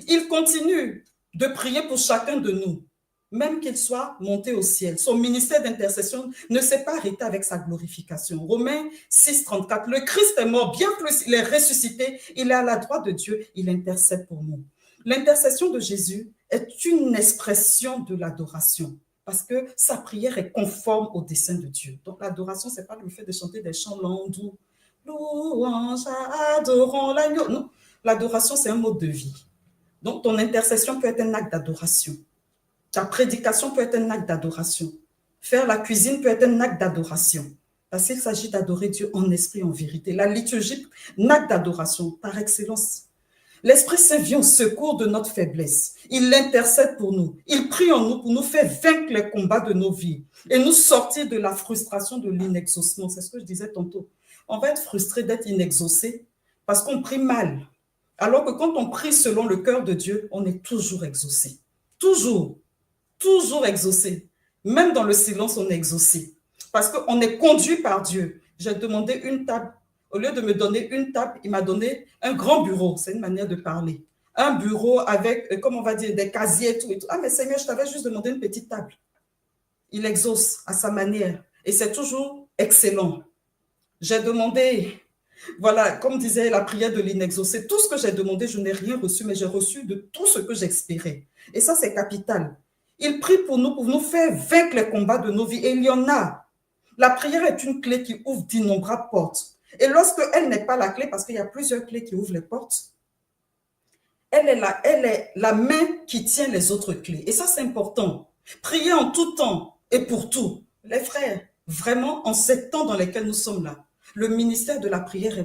Il continue de prier pour chacun de nous, même qu'il soit monté au ciel. Son ministère d'intercession ne s'est pas arrêté avec sa glorification. Romains 6, 34. Le Christ est mort, bien plus, il est ressuscité, il est à la droite de Dieu, il intercède pour nous. L'intercession de Jésus est une expression de l'adoration, parce que sa prière est conforme au dessein de Dieu. Donc l'adoration, ce n'est pas le fait de chanter des chants lents, doux. Louange, adorons l'agneau. Non, l'adoration, c'est un mode de vie. Donc ton intercession peut être un acte d'adoration. Ta prédication peut être un acte d'adoration. Faire la cuisine peut être un acte d'adoration. Parce qu'il s'agit d'adorer Dieu en esprit et en vérité. La liturgie, un acte d'adoration par excellence. L'Esprit Saint vient au secours de notre faiblesse. Il intercède pour nous. Il prie en nous pour nous faire vaincre les combats de nos vies et nous sortir de la frustration de l'inexaucement. C'est ce que je disais tantôt. On va être frustré d'être inexaucé parce qu'on prie mal. Alors que quand on prie selon le cœur de Dieu, on est toujours exaucé. Toujours exaucé. Même dans le silence, on est exaucé. Parce qu'on est conduit par Dieu. J'ai demandé une table. Au lieu de me donner une table, il m'a donné un grand bureau. C'est une manière de parler. Un bureau avec, comme on va dire, des casiers et tout. Ah, mais Seigneur, je t'avais juste demandé une petite table. Il exauce à sa manière. Et c'est toujours excellent. J'ai demandé, voilà, comme disait la prière de l'inexaucé, tout ce que j'ai demandé, je n'ai rien reçu, mais j'ai reçu de tout ce que j'espérais. Et ça, c'est capital. Il prie pour nous faire vaincre les combats de nos vies. Et il y en a. La prière est une clé qui ouvre d'innombrables portes. Et lorsque elle n'est pas la clé, parce qu'il y a plusieurs clés qui ouvrent les portes, elle est la main qui tient les autres clés. Et ça, c'est important. Prier en tout temps et pour tout. Les frères, vraiment, en ces temps dans lesquels nous sommes là, le ministère de la prière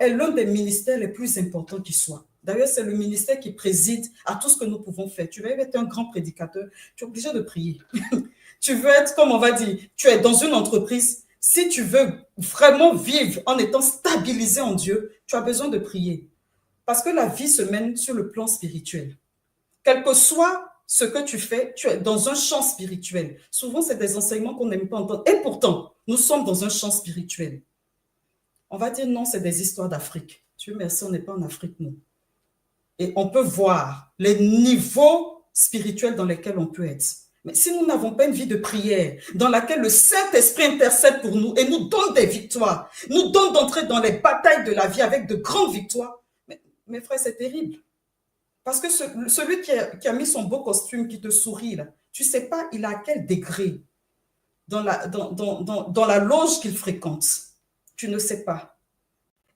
est l'un des ministères les plus importants qui soit. D'ailleurs, c'est le ministère qui préside à tout ce que nous pouvons faire. Tu veux être un grand prédicateur, tu es obligé de prier. Tu veux être, comme on va dire, tu es dans une entreprise. Si tu veux vraiment vivre en étant stabilisé en Dieu, tu as besoin de prier. Parce que la vie se mène sur le plan spirituel. Quel que soit ce que tu fais, tu es dans un champ spirituel. Souvent, c'est des enseignements qu'on n'aime pas entendre. Et pourtant, nous sommes dans un champ spirituel. On va dire non, c'est des histoires d'Afrique. Dieu merci, on n'est pas en Afrique, nous. Et on peut voir les niveaux spirituels dans lesquels on peut être. Mais si nous n'avons pas une vie de prière dans laquelle le Saint-Esprit intercède pour nous et nous donne des victoires, nous donne d'entrer dans les batailles de la vie avec de grandes victoires, mais mes frères, c'est terrible. Parce que celui qui a mis son beau costume, qui te sourit, là, tu ne sais pas il est à quel degré dans la loge qu'il fréquente. Tu ne sais pas.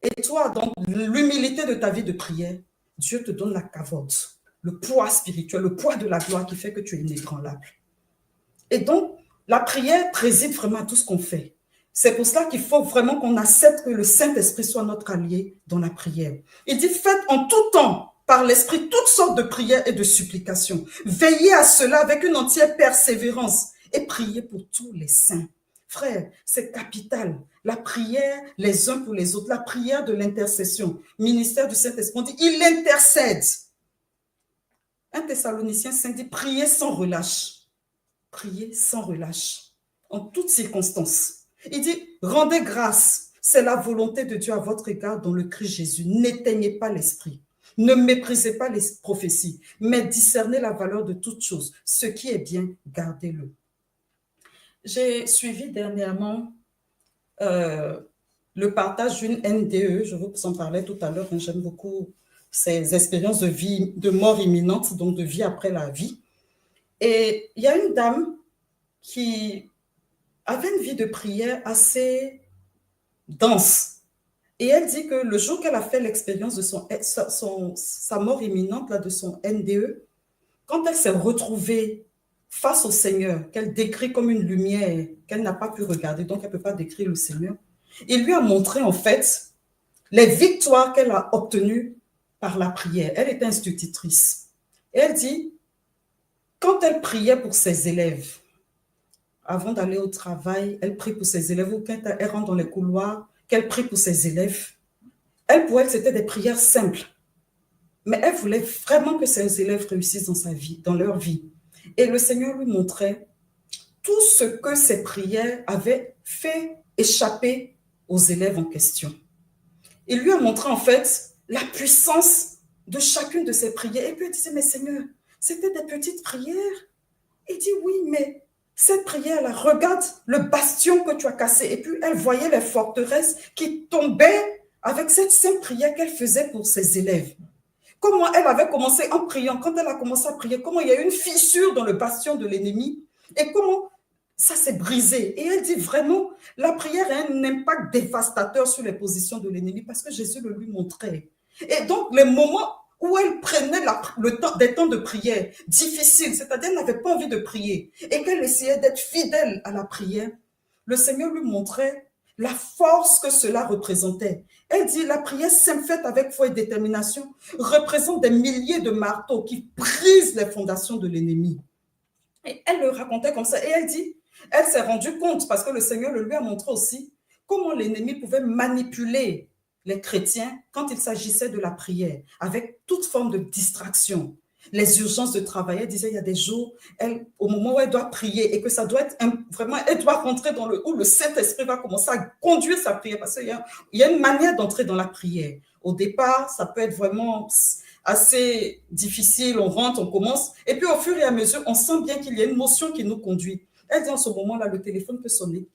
Et toi, dans l'humilité de ta vie de prière, Dieu te donne la cavote, le poids spirituel, le poids de la gloire qui fait que tu es inébranlable. Et donc, la prière préside vraiment à tout ce qu'on fait. C'est pour cela qu'il faut vraiment qu'on accepte que le Saint-Esprit soit notre allié dans la prière. Il dit, faites en tout temps, par l'Esprit, toutes sortes de prières et de supplications. Veillez à cela avec une entière persévérance et priez pour tous les saints. Frère, c'est capital. La prière les uns pour les autres, la prière de l'intercession, ministère du Saint-Esprit, on dit, il intercède. 1 Thessaloniciens 5 dit, priez sans relâche. Priez sans relâche, en toutes circonstances. Il dit, rendez grâce, c'est la volonté de Dieu à votre égard dans le Christ Jésus. N'éteignez pas l'esprit, ne méprisez pas les prophéties, mais discernez la valeur de toutes choses. Ce qui est bien, gardez-le. J'ai suivi dernièrement le partage d'une NDE, je vous en parlais tout à l'heure, hein, j'aime beaucoup ces expériences de vie, de mort imminente, donc de vie après la vie. Et il y a une dame qui avait une vie de prière assez dense. Et elle dit que le jour qu'elle a fait l'expérience de sa mort imminente, là, de son NDE, quand elle s'est retrouvée face au Seigneur, qu'elle décrit comme une lumière qu'elle n'a pas pu regarder, donc elle ne peut pas décrire le Seigneur, il lui a montré en fait les victoires qu'elle a obtenues par la prière. Elle était institutrice. Et elle dit, quand elle priait pour ses élèves, avant d'aller au travail, elle prie pour ses élèves, ou quand elle rentre dans les couloirs, qu'elle prie pour ses élèves. Elle, pour elle, c'était des prières simples. Mais elle voulait vraiment que ses élèves réussissent dans sa vie, dans leur vie. Et le Seigneur lui montrait tout ce que ces prières avaient fait échapper aux élèves en question. Il lui a montré en fait la puissance de chacune de ces prières. Et puis il disait, mais Seigneur, c'était des petites prières. Il dit, oui, mais cette prière-là, regarde le bastion que tu as cassé. Et puis elle voyait les forteresses qui tombaient avec cette simple prière qu'elle faisait pour ses élèves. Comment elle avait commencé en priant, quand elle a commencé à prier, comment il y a eu une fissure dans le bastion de l'ennemi et comment ça s'est brisé. Et elle dit vraiment, la prière a un impact dévastateur sur les positions de l'ennemi parce que Jésus le lui montrait. Et donc, les moments où elle prenait des temps de prière difficiles, c'est-à-dire qu'elle n'avait pas envie de prier et qu'elle essayait d'être fidèle à la prière, le Seigneur lui montrait la force que cela représentait. Elle dit, la prière simple faite avec foi et détermination représente des milliers de marteaux qui brisent les fondations de l'ennemi. Et elle le racontait comme ça. Et elle dit, elle s'est rendue compte, parce que le Seigneur le lui a montré aussi, comment l'ennemi pouvait manipuler les chrétiens quand il s'agissait de la prière, avec toute forme de distraction. Les urgences de travail, elle disait, il y a des jours, au moment où elle doit prier et que ça doit être vraiment, elle doit rentrer où le Saint-Esprit va commencer à conduire sa prière, parce qu'il y a une manière d'entrer dans la prière. Au départ, ça peut être vraiment assez difficile, on rentre, on commence, et puis au fur et à mesure, on sent bien qu'il y a une motion qui nous conduit. Elle dit, en ce moment-là, le téléphone peut sonner,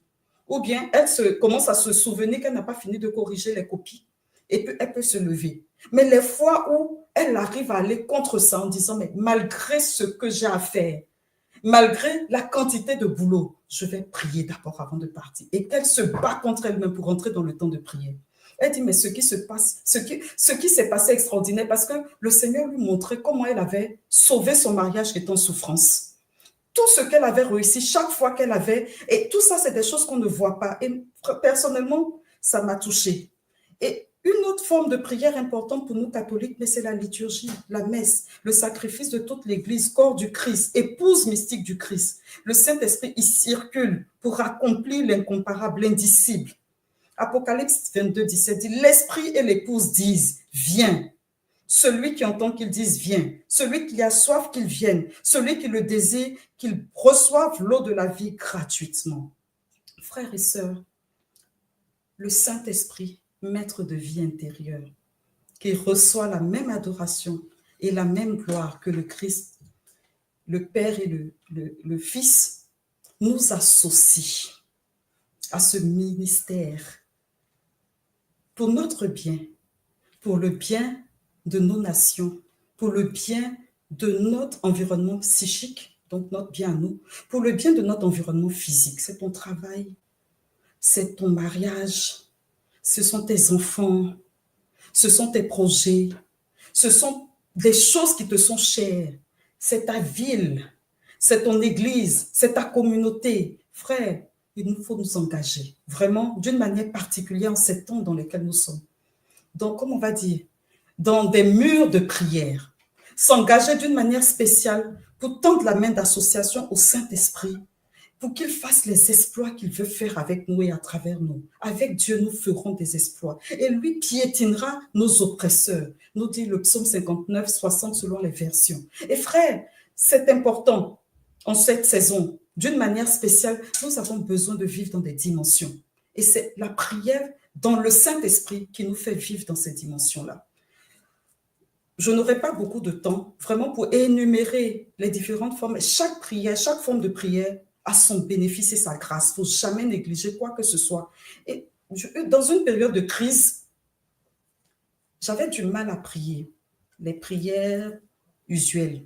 ou bien elle commence à se souvenir qu'elle n'a pas fini de corriger les copies, et puis elle peut se lever. Mais les fois où elle arrive à aller contre ça en disant, mais malgré ce que j'ai à faire, malgré la quantité de boulot, je vais prier d'abord avant de partir. Et qu'elle se bat contre elle-même pour entrer dans le temps de prière. Elle dit, mais ce qui s'est passé extraordinaire, parce que le Seigneur lui montrait comment elle avait sauvé son mariage qui était en souffrance. Tout ce qu'elle avait réussi, chaque fois qu'elle avait, et tout ça, c'est des choses qu'on ne voit pas. Et personnellement, ça m'a touchée. Et une autre forme de prière importante pour nous catholiques, mais c'est la liturgie, la messe, le sacrifice de toute l'Église, corps du Christ, épouse mystique du Christ. Le Saint-Esprit, il circule pour accomplir l'incomparable, l'indicible. Apocalypse 22, 17 dit, l'Esprit et l'épouse disent, viens. Celui qui entend qu'il dise, viens. Celui qui a soif, qu'il vienne. Celui qui le désire, qu'il reçoive l'eau de la vie gratuitement. Frères et sœurs, le Saint-Esprit, maître de vie intérieure, qui reçoit la même adoration et la même gloire que le Christ, le Père et le Fils, nous associe à ce ministère pour notre bien, pour le bien de nos nations, pour le bien de notre environnement psychique, donc notre bien à nous, pour le bien de notre environnement physique. C'est ton travail, c'est ton mariage, ce sont tes enfants, ce sont tes projets, ce sont des choses qui te sont chères, c'est ta ville, c'est ton église, c'est ta communauté. Frère, il nous faut nous engager, vraiment, d'une manière particulière en ces temps dans lesquels nous sommes. Donc, comme on va dire, dans des murs de prière, s'engager d'une manière spéciale pour tendre la main d'association au Saint-Esprit, pour qu'il fasse les exploits qu'il veut faire avec nous et à travers nous. Avec Dieu, nous ferons des exploits. Et lui piétinera nos oppresseurs, nous dit le psaume 59, 60 selon les versions. Et frère, c'est important en cette saison. D'une manière spéciale, nous avons besoin de vivre dans des dimensions. Et c'est la prière dans le Saint-Esprit qui nous fait vivre dans ces dimensions-là. Je n'aurai pas beaucoup de temps vraiment pour énumérer les différentes formes. Chaque prière, chaque forme de prière a son bénéfice et sa grâce. Il ne faut jamais négliger quoi que ce soit. Et dans une période de crise, j'avais du mal à prier, les prières usuelles.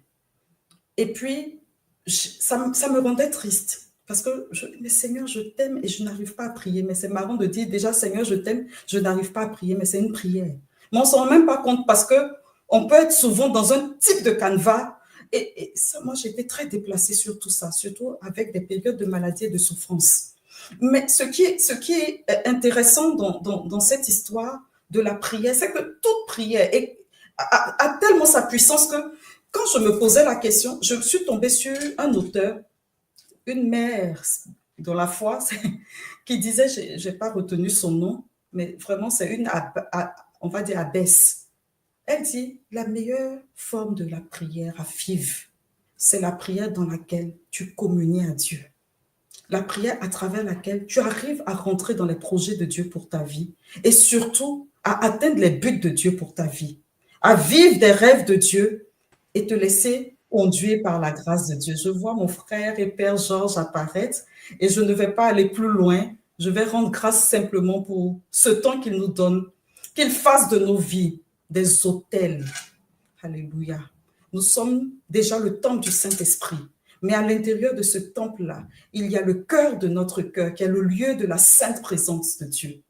Et puis, ça me rendait triste. Parce que, mais Seigneur, je t'aime et je n'arrive pas à prier. Mais c'est marrant de dire déjà, Seigneur, je t'aime, je n'arrive pas à prier, mais c'est une prière. Mais on ne s'en rend même pas compte parce qu'on peut être souvent dans un type de canevas. Et ça, moi, j'étais très déplacée sur tout ça, surtout avec des périodes de maladie et de souffrance. Mais ce qui est intéressant dans cette histoire de la prière, c'est que toute prière a tellement sa puissance que quand je me posais la question, je suis tombée sur un auteur, une mère dans la foi, qui disait, je n'ai pas retenu son nom, mais vraiment c'est une, on va dire, abbesse. Elle dit, la meilleure forme de la prière à vivre, c'est la prière dans laquelle tu communies à Dieu. La prière à travers laquelle tu arrives à rentrer dans les projets de Dieu pour ta vie et surtout à atteindre les buts de Dieu pour ta vie, à vivre des rêves de Dieu et te laisser conduire par la grâce de Dieu. Je vois mon frère et Père Georges apparaître et je ne vais pas aller plus loin. Je vais rendre grâce simplement pour ce temps qu'il nous donne, qu'il fasse de nos vies des autels. Alléluia. Nous sommes déjà le temple du Saint-Esprit. Mais à l'intérieur de ce temple-là, il y a le cœur de notre cœur, qui est le lieu de la sainte présence de Dieu.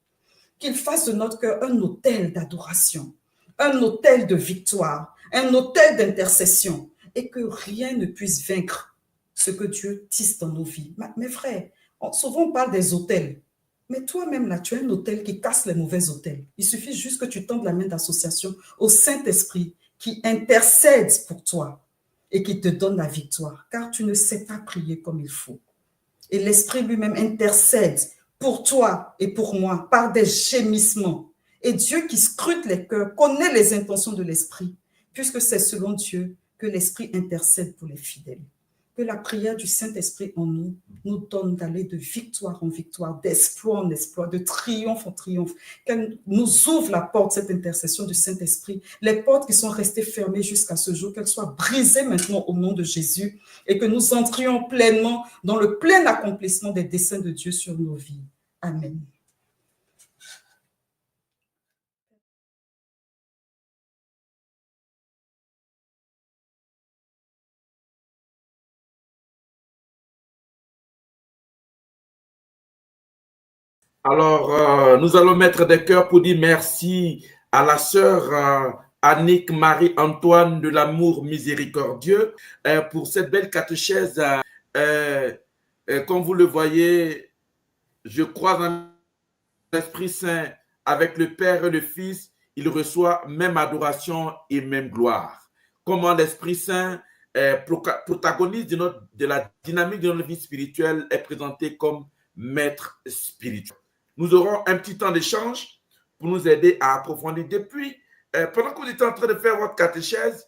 Qu'il fasse de notre cœur un autel d'adoration, un autel de victoire, un autel d'intercession, et que rien ne puisse vaincre ce que Dieu tisse dans nos vies. Mes frères, souvent on parle des autels, mais toi-même là, tu as un autel qui casse les mauvais autels. Il suffit juste que tu tendes la main d'association au Saint-Esprit qui intercède pour toi et qui te donne la victoire, car tu ne sais pas prier comme il faut. Et l'Esprit lui-même intercède pour toi et pour moi par des gémissements. Et Dieu qui scrute les cœurs connaît les intentions de l'Esprit, puisque c'est selon Dieu que l'Esprit intercède pour les fidèles. Que la prière du Saint-Esprit en nous nous donne d'aller de victoire en victoire, d'exploit en exploit, de triomphe en triomphe. Qu'elle nous ouvre la porte, cette intercession du Saint-Esprit, les portes qui sont restées fermées jusqu'à ce jour, qu'elles soient brisées maintenant au nom de Jésus et que nous entrions pleinement dans le plein accomplissement des desseins de Dieu sur nos vies. Amen. Alors, nous allons mettre des cœurs pour dire merci à la sœur Annick Marie-Antoine de l'amour miséricordieux pour cette belle catéchèse. Comme vous le voyez, je crois en l'Esprit Saint avec le Père et le Fils, il reçoit même adoration et même gloire. Comment l'Esprit Saint, protagoniste de la dynamique de notre vie spirituelle, est présenté comme maître spirituel. Nous aurons un petit temps d'échange pour nous aider à approfondir. Depuis, pendant que vous étiez en train de faire votre catéchèse,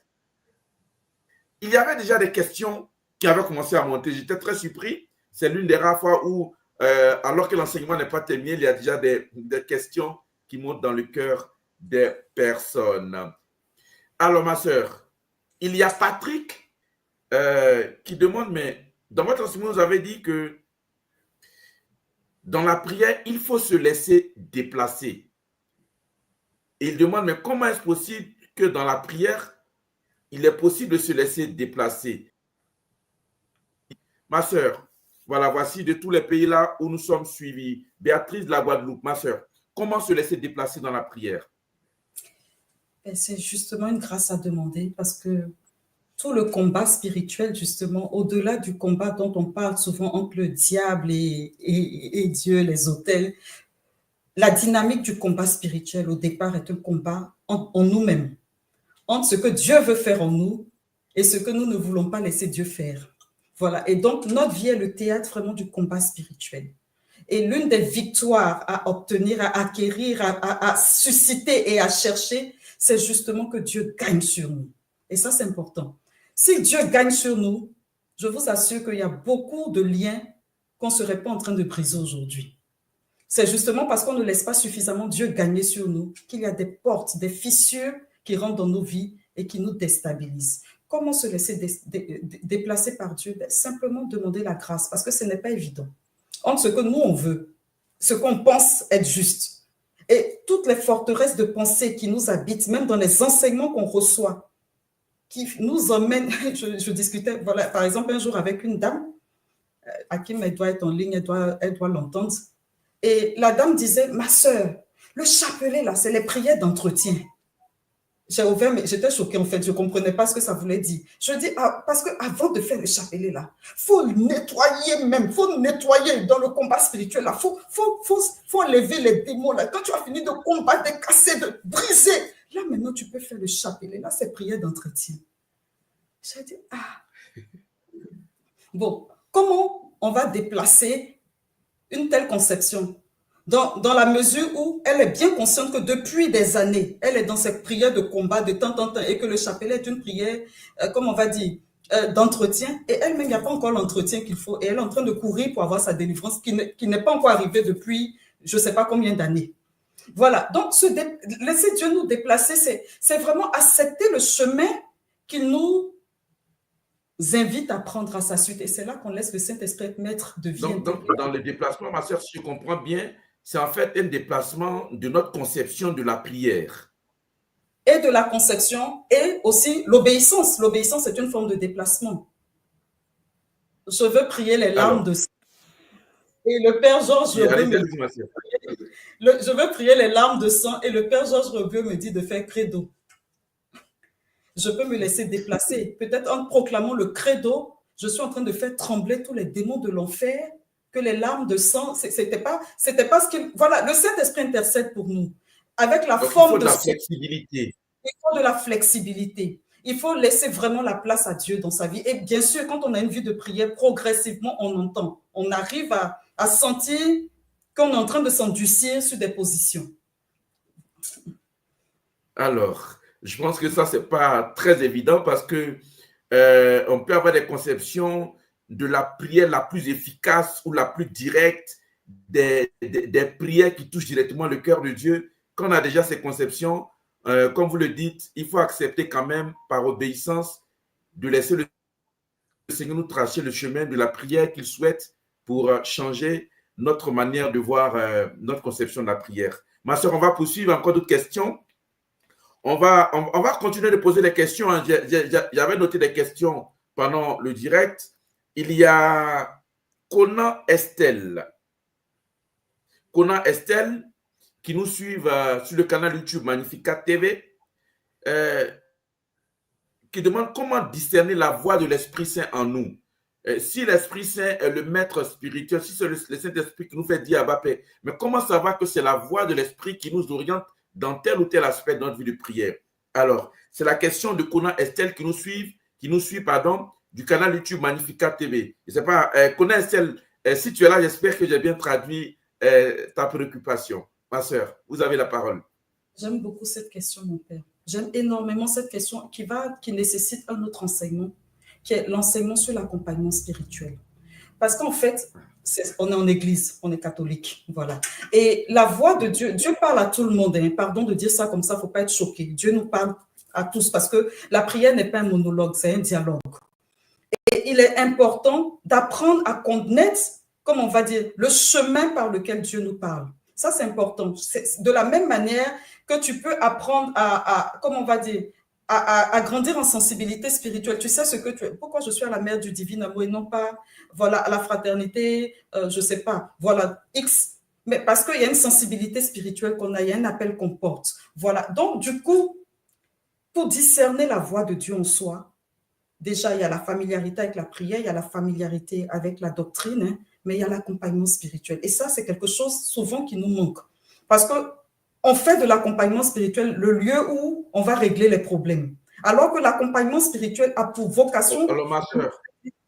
il y avait déjà des questions qui avaient commencé à monter. J'étais très surpris. C'est l'une des rares fois où, alors que l'enseignement n'est pas terminé, il y a déjà des questions qui montent dans le cœur des personnes. Alors, ma sœur, il y a Patrick qui demande, mais dans votre enseignement, vous avez dit que dans la prière, il faut se laisser déplacer. Et il demande, mais comment est-ce possible que dans la prière, il est possible de se laisser déplacer? Ma sœur, voilà, voici de tous les pays là où nous sommes suivis. Béatrice de la Guadeloupe, ma sœur, comment se laisser déplacer dans la prière? C'est justement une grâce à demander parce que tout le combat spirituel, justement, au-delà du combat dont on parle souvent entre le diable et Dieu, les autels, la dynamique du combat spirituel au départ est un combat en nous-mêmes, entre ce que Dieu veut faire en nous et ce que nous ne voulons pas laisser Dieu faire. Voilà, et donc notre vie est le théâtre vraiment du combat spirituel. Et l'une des victoires à obtenir, à acquérir, à susciter et à chercher, c'est justement que Dieu gagne sur nous. Et ça, c'est important. Si Dieu gagne sur nous, je vous assure qu'il y a beaucoup de liens qu'on ne serait pas en train de briser aujourd'hui. C'est justement parce qu'on ne laisse pas suffisamment Dieu gagner sur nous qu'il y a des portes, des fissures qui rentrent dans nos vies et qui nous déstabilisent. Comment se laisser déplacer par Dieu? Simplement demander la grâce, parce que ce n'est pas évident. Entre ce que nous, on veut, ce qu'on pense être juste, et toutes les forteresses de pensée qui nous habitent, même dans les enseignements qu'on reçoit, qui nous emmènent, je discutais, voilà, par exemple, un jour avec une dame, Hakim, elle doit être en ligne, elle doit l'entendre, et la dame disait, ma sœur, le chapelet là, c'est les prières d'entretien. J'ai ouvert, mais j'étais choquée en fait, je ne comprenais pas ce que ça voulait dire. Je dis, parce qu'avant de faire le chapelet là, il faut nettoyer même, il faut nettoyer dans le combat spirituel là, il faut enlever les démons là. Quand tu as fini de combattre, de casser, de briser, là maintenant tu peux faire le chapelet, là c'est prière d'entretien. J'ai dit, bon, comment on va déplacer une telle conception? Dans la mesure où elle est bien consciente que depuis des années, elle est dans cette prière de combat de temps en temps et que le chapelet est une prière, comme on va dire, d'entretien et elle-même, il n'y a pas encore l'entretien qu'il faut et elle est en train de courir pour avoir sa délivrance qui n'est pas encore arrivée depuis je ne sais pas combien d'années. Voilà, donc laisser Dieu nous déplacer, c'est vraiment accepter le chemin qu'il nous invite à prendre à sa suite et c'est là qu'on laisse le Saint-Esprit être maître de vie. Donc, dans le déplacement, ma sœur, si je comprends bien, c'est en fait un déplacement de notre conception de la prière. Et de la conception et aussi l'obéissance. L'obéissance est une forme de déplacement. Je veux prier les larmes de sang. Et le Père Georges Rebieu je veux prier les larmes de sang et le Père Georges Rebieu me dit de faire credo. Je peux me laisser déplacer. Peut-être en proclamant le credo, je suis en train de faire trembler tous les démons de l'enfer, que les larmes de sang, c'était pas ce qu'il... Voilà, le Saint-Esprit intercède pour nous. Avec la forme de la flexibilité. Il faut de la flexibilité. Il faut laisser vraiment la place à Dieu dans sa vie. Et bien sûr, quand on a une vie de prière, progressivement, on entend. On arrive à sentir qu'on est en train de s'endurcir sur des positions. Alors, je pense que ça, ce n'est pas très évident parce que on peut avoir des conceptions de la prière la plus efficace ou la plus directe, des prières qui touchent directement le cœur de Dieu. Quand on a déjà ces conceptions, comme vous le dites, il faut accepter quand même, par obéissance, de laisser le Seigneur nous tracer le chemin de la prière qu'il souhaite pour changer notre manière de voir notre conception de la prière. Ma soeur, on va poursuivre encore d'autres questions. On va continuer de poser des questions. J'avais noté des questions pendant le direct. Il y a Conan Estelle. Conan Estelle, qui nous suivent sur le canal YouTube Magnificat TV, qui demande comment discerner la voix de l'Esprit Saint en nous. Si l'Esprit Saint est le maître spirituel, si c'est le Saint-Esprit qui nous fait dire Abba Père, mais comment savoir que c'est la voix de l'Esprit qui nous oriente dans tel ou tel aspect de notre vie de prière? Alors, c'est la question de Conan Estelle qui nous suit du canal YouTube Magnificat TV. Je ne sais pas, Conan Estelle, si tu es là, j'espère que j'ai bien traduit ta préoccupation. Ma sœur, vous avez la parole. J'aime beaucoup cette question, mon père. J'aime énormément cette question qui nécessite un autre enseignement, qui est l'enseignement sur l'accompagnement spirituel. Parce qu'en fait, on est en église, on est catholique, voilà. Et la voix de Dieu, Dieu parle à tout le monde, hein. Pardon de dire ça comme ça, il ne faut pas être choqué. Dieu nous parle à tous parce que la prière n'est pas un monologue, c'est un dialogue. Et il est important d'apprendre à connaître, comme on va dire, le chemin par lequel Dieu nous parle. Ça, c'est important. C'est de la même manière que tu peux apprendre comme on va dire, à grandir en sensibilité spirituelle. Tu sais ce que tu es. Pourquoi je suis à la mère du divin amour et non pas, voilà, à la fraternité, je ne sais pas, voilà, X. Mais parce qu'il y a une sensibilité spirituelle qu'on a, il y a un appel qu'on porte. Voilà. Donc, du coup, pour discerner la voix de Dieu en soi, déjà, il y a la familiarité avec la prière, il y a la familiarité avec la doctrine, hein, mais il y a l'accompagnement spirituel. Et ça, c'est quelque chose souvent qui nous manque. Parce qu'on fait de l'accompagnement spirituel le lieu où on va régler les problèmes. Alors que l'accompagnement spirituel a pour vocation...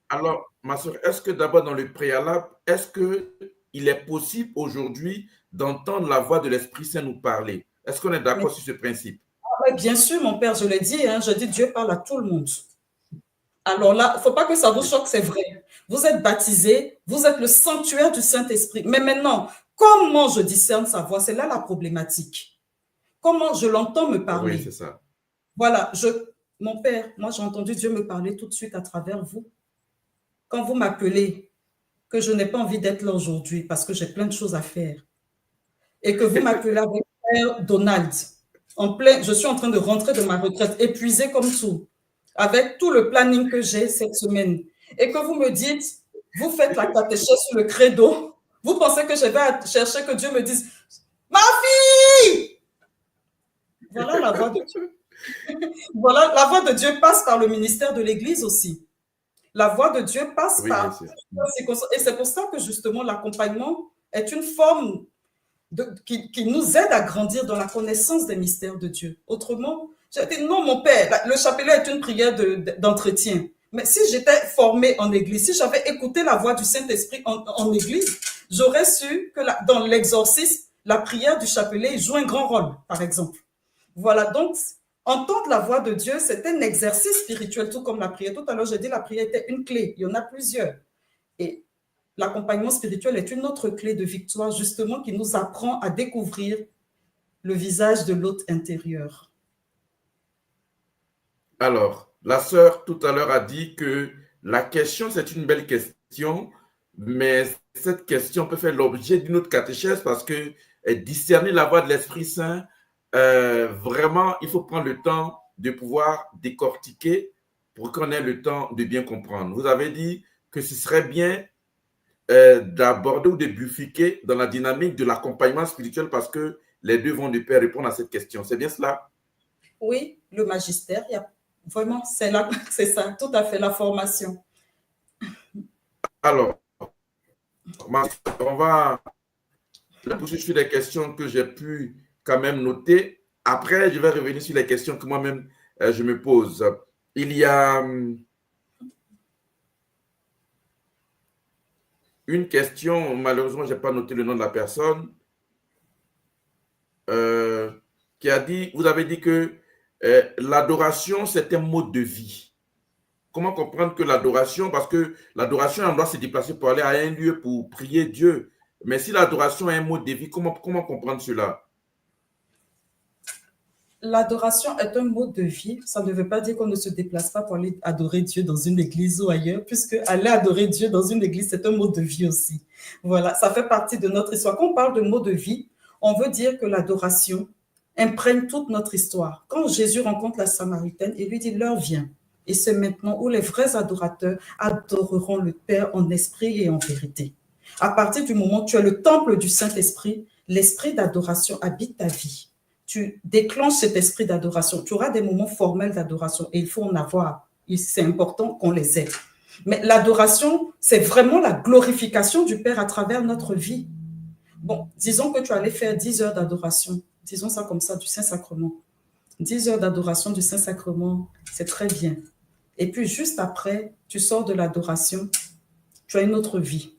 Alors, ma soeur, est-ce que d'abord dans le préalable, est-ce qu'il est possible aujourd'hui d'entendre la voix de l'Esprit Saint nous parler? Est-ce qu'on est d'accord sur ce principe? Bien sûr, mon père, je l'ai dit, hein, je dis Dieu parle à tout le monde. Alors là, il ne faut pas que ça vous choque, c'est vrai. Vous êtes baptisés, vous êtes le sanctuaire du Saint-Esprit. Mais maintenant, comment je discerne sa voix? C'est là la problématique. Comment je l'entends me parler? Oui, c'est ça. Voilà, mon père, moi j'ai entendu Dieu me parler tout de suite à travers vous. Quand vous m'appelez, que je n'ai pas envie d'être là aujourd'hui parce que j'ai plein de choses à faire, et que vous m'appelez avec Père Donald, je suis en train de rentrer de ma retraite, épuisée comme tout, avec tout le planning que j'ai cette semaine, et que vous me dites, vous faites la catéchèse sur le credo, vous pensez que je vais chercher que Dieu me dise, ma fille! Voilà la voix de Dieu. Voilà, la voix de Dieu passe par le ministère de l'Église aussi. La voix de Dieu passe par... Et c'est pour ça que justement l'accompagnement est une forme qui nous aide à grandir dans la connaissance des mystères de Dieu. Autrement, j'ai dit non, mon père, le chapelet est une prière d'entretien. Mais si j'étais formée en église, si j'avais écouté la voix du Saint-Esprit en église, j'aurais su que dans l'exorcisme, la prière du chapelet joue un grand rôle, par exemple. Voilà, donc Entendre la voix de Dieu, c'est un exercice spirituel, tout comme la prière. Tout à l'heure, j'ai dit la prière était une clé. Il y en a plusieurs. Et l'accompagnement spirituel est une autre clé de victoire, justement, qui nous apprend à découvrir le visage de l'autre intérieur. Alors, la sœur tout à l'heure a dit que la question, c'est une belle question, mais cette question peut faire l'objet d'une autre catéchèse parce que discerner la voix de l'Esprit Saint, vraiment, il faut prendre le temps de pouvoir décortiquer pour qu'on ait le temps de bien comprendre. Vous avez dit que ce serait bien d'aborder ou de bifurquer dans la dynamique de l'accompagnement spirituel parce que les deux vont de pair répondre à cette question. C'est bien cela? Oui, le magistère, il y a vraiment, c'est ça, tout à fait, la formation. Alors, on va poursuivre sur les questions que j'ai pu quand même noter. Après, je vais revenir sur les questions que moi-même je me pose. Il y a une question, malheureusement, je n'ai pas noté le nom de la personne, qui a dit, vous avez dit que l'adoration, c'est un mode de vie. Comment comprendre que l'adoration, parce que l'adoration, on doit se déplacer pour aller à un lieu pour prier Dieu. Mais si l'adoration est un mode de vie, comment comprendre cela? L'adoration est un mode de vie. Ça ne veut pas dire qu'on ne se déplace pas pour aller adorer Dieu dans une église ou ailleurs, puisque aller adorer Dieu dans une église, c'est un mode de vie aussi. Voilà, ça fait partie de notre histoire. Quand on parle de mode de vie, on veut dire que l'adoration imprègne toute notre histoire. Quand Jésus rencontre la Samaritaine, il lui dit, l'heure vient. Et c'est maintenant où les vrais adorateurs adoreront le Père en esprit et en vérité. À partir du moment où tu es le temple du Saint-Esprit, l'esprit d'adoration habite ta vie. Tu déclenches cet esprit d'adoration. Tu auras des moments formels d'adoration et il faut en avoir. C'est important qu'on les ait. Mais l'adoration, c'est vraiment la glorification du Père à travers notre vie. Bon, disons que tu allais faire 10 heures d'adoration. Disons ça comme ça, du Saint-Sacrement. 10 heures d'adoration du Saint-Sacrement, c'est très bien. Et puis, juste après, tu sors de l'adoration, tu as une autre vie.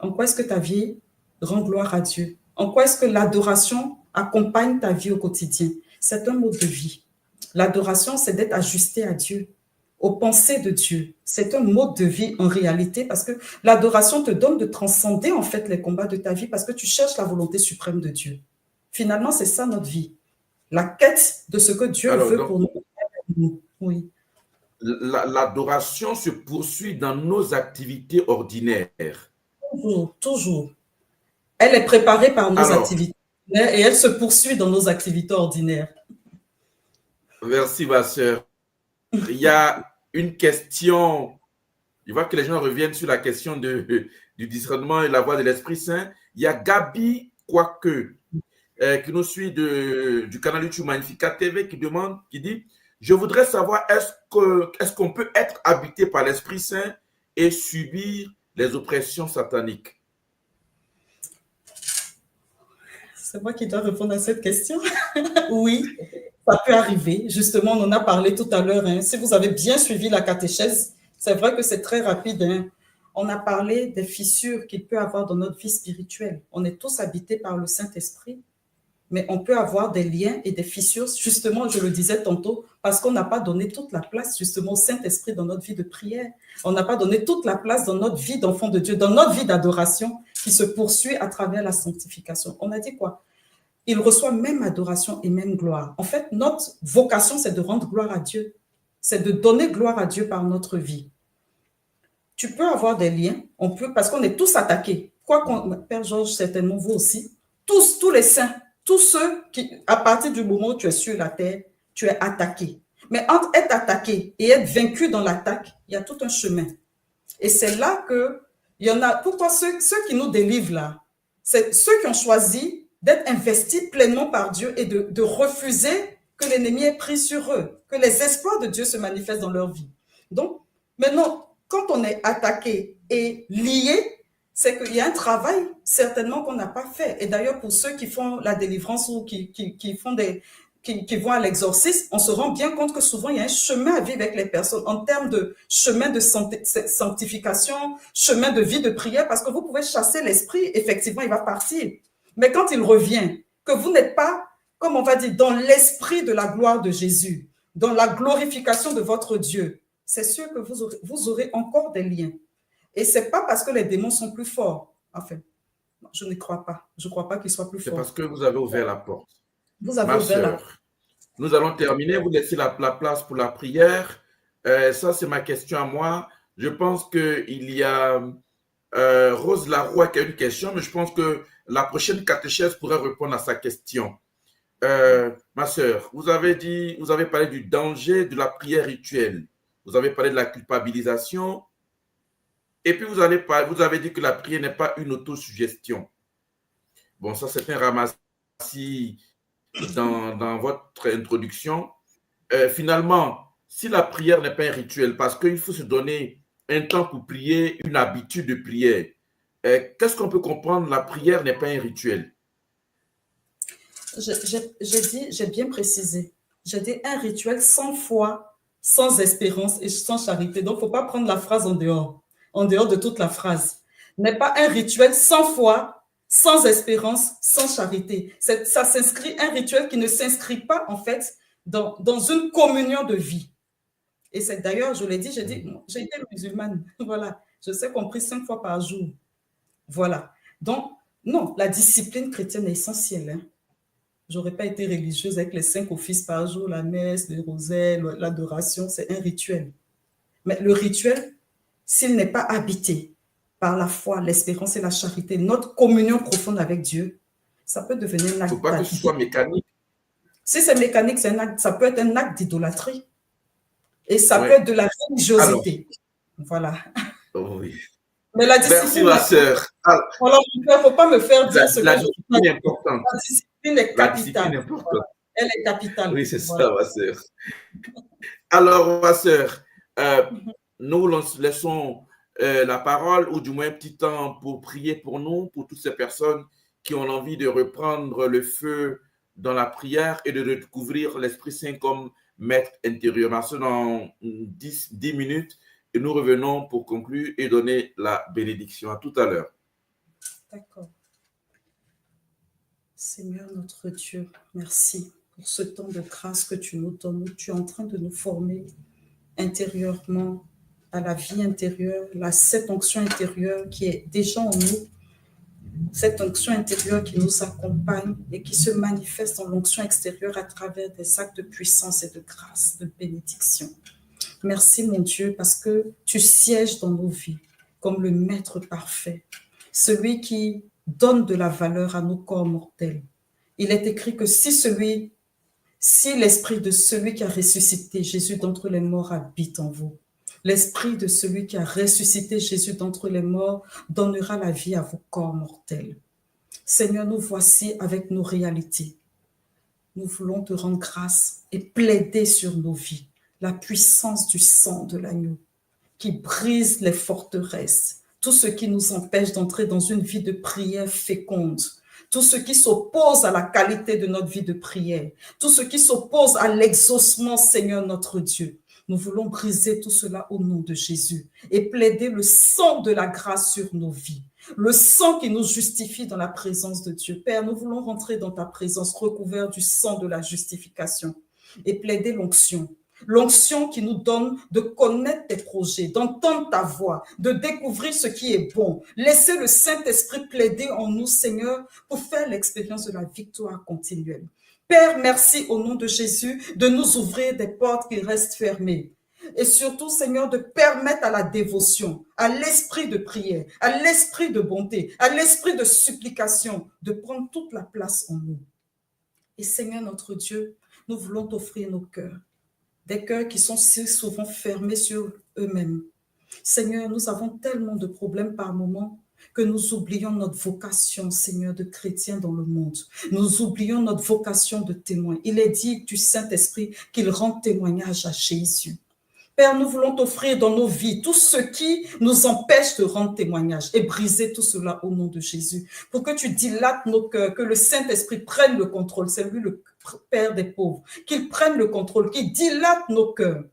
En quoi est-ce que ta vie rend gloire à Dieu? En quoi est-ce que l'adoration accompagne ta vie au quotidien? C'est un mode de vie. L'adoration, c'est d'être ajusté à Dieu, aux pensées de Dieu. C'est un mode de vie en réalité parce que l'adoration te donne de transcender en fait les combats de ta vie parce que tu cherches la volonté suprême de Dieu. Finalement, c'est ça notre vie. La quête de ce que Dieu veut pour nous. Oui. L'adoration se poursuit dans nos activités ordinaires. Toujours, toujours. Elle est préparée par nos activités ordinaires et elle se poursuit dans nos activités ordinaires. Merci, ma sœur. Il y a une question, je vois que les gens reviennent sur la question du discernement et la voix de l'Esprit Saint. Il y a Gabi Quoique, qui nous suit du canal YouTube Magnificat TV, qui dit, je voudrais savoir, est-ce qu'on peut être habité par l'Esprit Saint et subir les oppressions sataniques? C'est moi qui dois répondre à cette question. Oui, ça peut arriver. Justement, on en a parlé tout à l'heure. Hein. Si vous avez bien suivi la catéchèse, c'est vrai que c'est très rapide. Hein. On a parlé des fissures qu'il peut y avoir dans notre vie spirituelle. On est tous habités par le Saint-Esprit, mais on peut avoir des liens et des fissures, justement, je le disais tantôt, parce qu'on n'a pas donné toute la place, justement, au Saint-Esprit dans notre vie de prière. On n'a pas donné toute la place dans notre vie d'enfant de Dieu, dans notre vie d'adoration qui se poursuit à travers la sanctification. On a dit quoi? Il reçoit même adoration et même gloire. En fait, notre vocation, c'est de rendre gloire à Dieu. C'est de donner gloire à Dieu par notre vie. Tu peux avoir des liens, parce qu'on est tous attaqués. Père Georges, certainement vous aussi, tous les saints, tous ceux qui, à partir du moment où tu es sur la terre, tu es attaqué. Mais entre être attaqué et être vaincu dans l'attaque, il y a tout un chemin. Et c'est là que, il y en a, pourquoi ceux qui nous délivrent là, c'est ceux qui ont choisi d'être investis pleinement par Dieu et de refuser que l'ennemi ait pris sur eux, que les espoirs de Dieu se manifestent dans leur vie. Donc, maintenant, quand on est attaqué et lié, c'est qu'il y a un travail certainement qu'on n'a pas fait. Et d'ailleurs, pour ceux qui font la délivrance ou qui vont à l'exorcisme, on se rend bien compte que souvent, il y a un chemin à vivre avec les personnes en termes de chemin de sanctification, chemin de vie de prière, parce que vous pouvez chasser l'esprit, effectivement, il va partir. Mais quand il revient, que comme on va dire, dans l'esprit de la gloire de Jésus, dans la glorification de votre Dieu, c'est sûr que vous aurez encore des liens. Et ce n'est pas parce que les démons sont plus forts. Enfin, je ne crois pas. Je ne crois pas qu'ils soient plus forts. C'est parce que vous avez ouvert la porte. Vous avez ouvert la porte. Nous allons terminer. Vous laissez la place pour la prière. Ça, c'est ma question à moi. Je pense qu'il y a Rose Laroy qui a une question, mais je pense que la prochaine catéchèse pourrait répondre à sa question. Ma sœur, vous avez parlé du danger de la prière rituelle. Vous avez parlé de la culpabilisation. Et puis, vous avez dit que la prière n'est pas une autosuggestion. Bon, ça, c'est un ramassis dans votre introduction. Finalement, si la prière n'est pas un rituel, parce qu'il faut se donner un temps pour prier, une habitude de prière, qu'est-ce qu'on peut comprendre? La prière n'est pas un rituel. J'ai bien précisé. J'ai dit un rituel sans foi, sans espérance et sans charité. Donc, il ne faut pas prendre la phrase en dehors de toute la phrase. N'est pas un rituel sans foi, sans espérance, sans charité. Ça s'inscrit, un rituel qui ne s'inscrit pas, en fait, dans une communion de vie. Et c'est d'ailleurs, je l'ai dit, j'ai été musulmane. Voilà. Je sais qu'on prie 5 fois par jour. Voilà. Donc, non, la discipline chrétienne est essentielle. Hein. Je n'aurais pas été religieuse avec les 5 offices par jour, la messe, le rosaire, l'adoration, c'est un rituel. Mais le rituel, s'il n'est pas habité par la foi, l'espérance et la charité, notre communion profonde avec Dieu, ça peut devenir un acte. Il ne faut pas que ce soit mécanique. Si c'est mécanique, ça peut être un acte d'idolâtrie. Et ça peut être de la religiosité. Alors, voilà. Oui. Mais la discipline. Merci, ma sœur. Alors, il ne faut pas me faire dire ce que la discipline est importante. La discipline est capitale. La discipline est importante. Voilà. Elle est capitale. Oui, c'est ça, ma sœur. Alors, ma sœur, nous laissons la parole, ou du moins un petit temps pour prier pour nous, pour toutes ces personnes qui ont envie de reprendre le feu dans la prière et de découvrir l'Esprit Saint comme maître intérieur. Ma sœur, dans 10 minutes, et nous revenons pour conclure et donner la bénédiction. À tout à l'heure. D'accord. Seigneur notre Dieu, merci pour ce temps de grâce que tu nous donnes, où tu es en train de nous former intérieurement à la vie intérieure, cette onction intérieure qui est déjà en nous, cette onction intérieure qui nous accompagne et qui se manifeste en l'onction extérieure à travers des actes de puissance et de grâce, de bénédiction. Merci mon Dieu parce que tu sièges dans nos vies comme le maître parfait, celui qui donne de la valeur à nos corps mortels. Il est écrit que si l'esprit de celui qui a ressuscité Jésus d'entre les morts habite en vous, l'esprit de celui qui a ressuscité Jésus d'entre les morts donnera la vie à vos corps mortels. Seigneur, nous voici avec nos réalités. Nous voulons te rendre grâce et plaider sur nos vies la puissance du sang de l'agneau qui brise les forteresses, tout ce qui nous empêche d'entrer dans une vie de prière féconde, tout ce qui s'oppose à la qualité de notre vie de prière, tout ce qui s'oppose à l'exaucement, Seigneur notre Dieu. Nous voulons briser tout cela au nom de Jésus et plaider le sang de la grâce sur nos vies, le sang qui nous justifie dans la présence de Dieu. Père, nous voulons rentrer dans ta présence recouvert du sang de la justification et plaider l'onction qui nous donne de connaître tes projets, d'entendre ta voix, de découvrir ce qui est bon. Laissez le Saint-Esprit plaider en nous, Seigneur, pour faire l'expérience de la victoire continuelle. Père, merci au nom de Jésus de nous ouvrir des portes qui restent fermées. Et surtout, Seigneur, de permettre à la dévotion, à l'esprit de prière, à l'esprit de bonté, à l'esprit de supplication, de prendre toute la place en nous. Et Seigneur notre Dieu, nous voulons t'offrir nos cœurs. Des cœurs qui sont si souvent fermés sur eux-mêmes. Seigneur, nous avons tellement de problèmes par moments que nous oublions notre vocation, Seigneur, de chrétien dans le monde. Nous oublions notre vocation de témoin. Il est dit du Saint-Esprit qu'il rend témoignage à Jésus. Père, nous voulons t'offrir dans nos vies tout ce qui nous empêche de rendre témoignage et briser tout cela au nom de Jésus. Pour que tu dilates nos cœurs, que le Saint-Esprit prenne le contrôle. C'est lui le Père des pauvres. Qu'il prenne le contrôle, qu'il dilate nos cœurs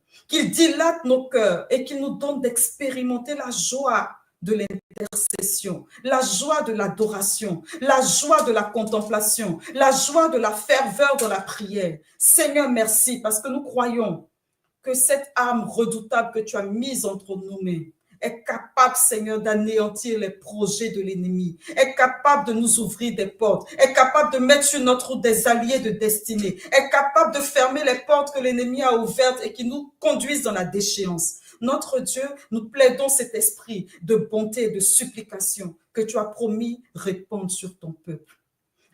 et qu'il nous donne d'expérimenter la joie de l'intercession, la joie de l'adoration, la joie de la contemplation, la joie de la ferveur de la prière. Seigneur, merci parce que nous croyons que cette arme redoutable que tu as mise entre nos mains est capable, Seigneur, d'anéantir les projets de l'ennemi, est capable de nous ouvrir des portes, est capable de mettre sur notre route des alliés de destinée, est capable de fermer les portes que l'ennemi a ouvertes et qui nous conduisent dans la déchéance. Notre Dieu, nous plaidons cet esprit de bonté et de supplication que tu as promis répandre sur ton peuple.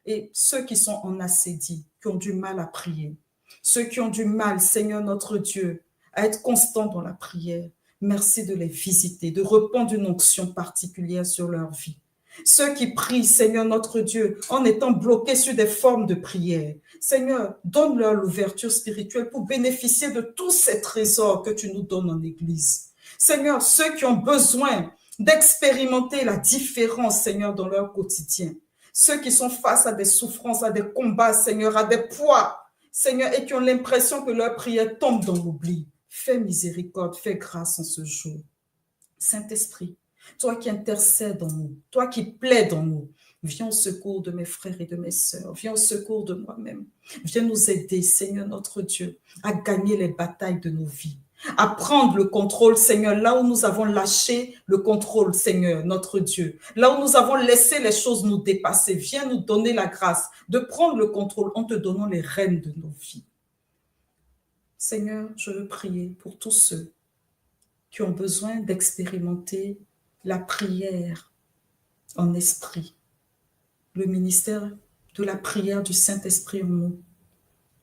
Et ceux qui sont en assédie, qui ont du mal à prier, ceux qui ont du mal, Seigneur notre Dieu, à être constants dans la prière, merci de les visiter, de répandre une onction particulière sur leur vie. Ceux qui prient, Seigneur notre Dieu, en étant bloqués sur des formes de prière, Seigneur, donne-leur l'ouverture spirituelle pour bénéficier de tous ces trésors que tu nous donnes en Église. Seigneur, ceux qui ont besoin d'expérimenter la différence, Seigneur, dans leur quotidien, ceux qui sont face à des souffrances, à des combats, Seigneur, à des poids, Seigneur, et qui ont l'impression que leur prière tombe dans l'oubli, fais miséricorde, fais grâce en ce jour. Saint-Esprit, toi qui intercèdes en nous, toi qui plaides en nous, viens au secours de mes frères et de mes sœurs, viens au secours de moi-même. Viens nous aider, Seigneur notre Dieu, à gagner les batailles de nos vies, à prendre le contrôle, Seigneur, là où nous avons lâché le contrôle, Seigneur notre Dieu, là où nous avons laissé les choses nous dépasser. Viens nous donner la grâce de prendre le contrôle en te donnant les rênes de nos vies. Seigneur, je veux prier pour tous ceux qui ont besoin d'expérimenter la prière en esprit, le ministère de la prière du Saint-Esprit en nous,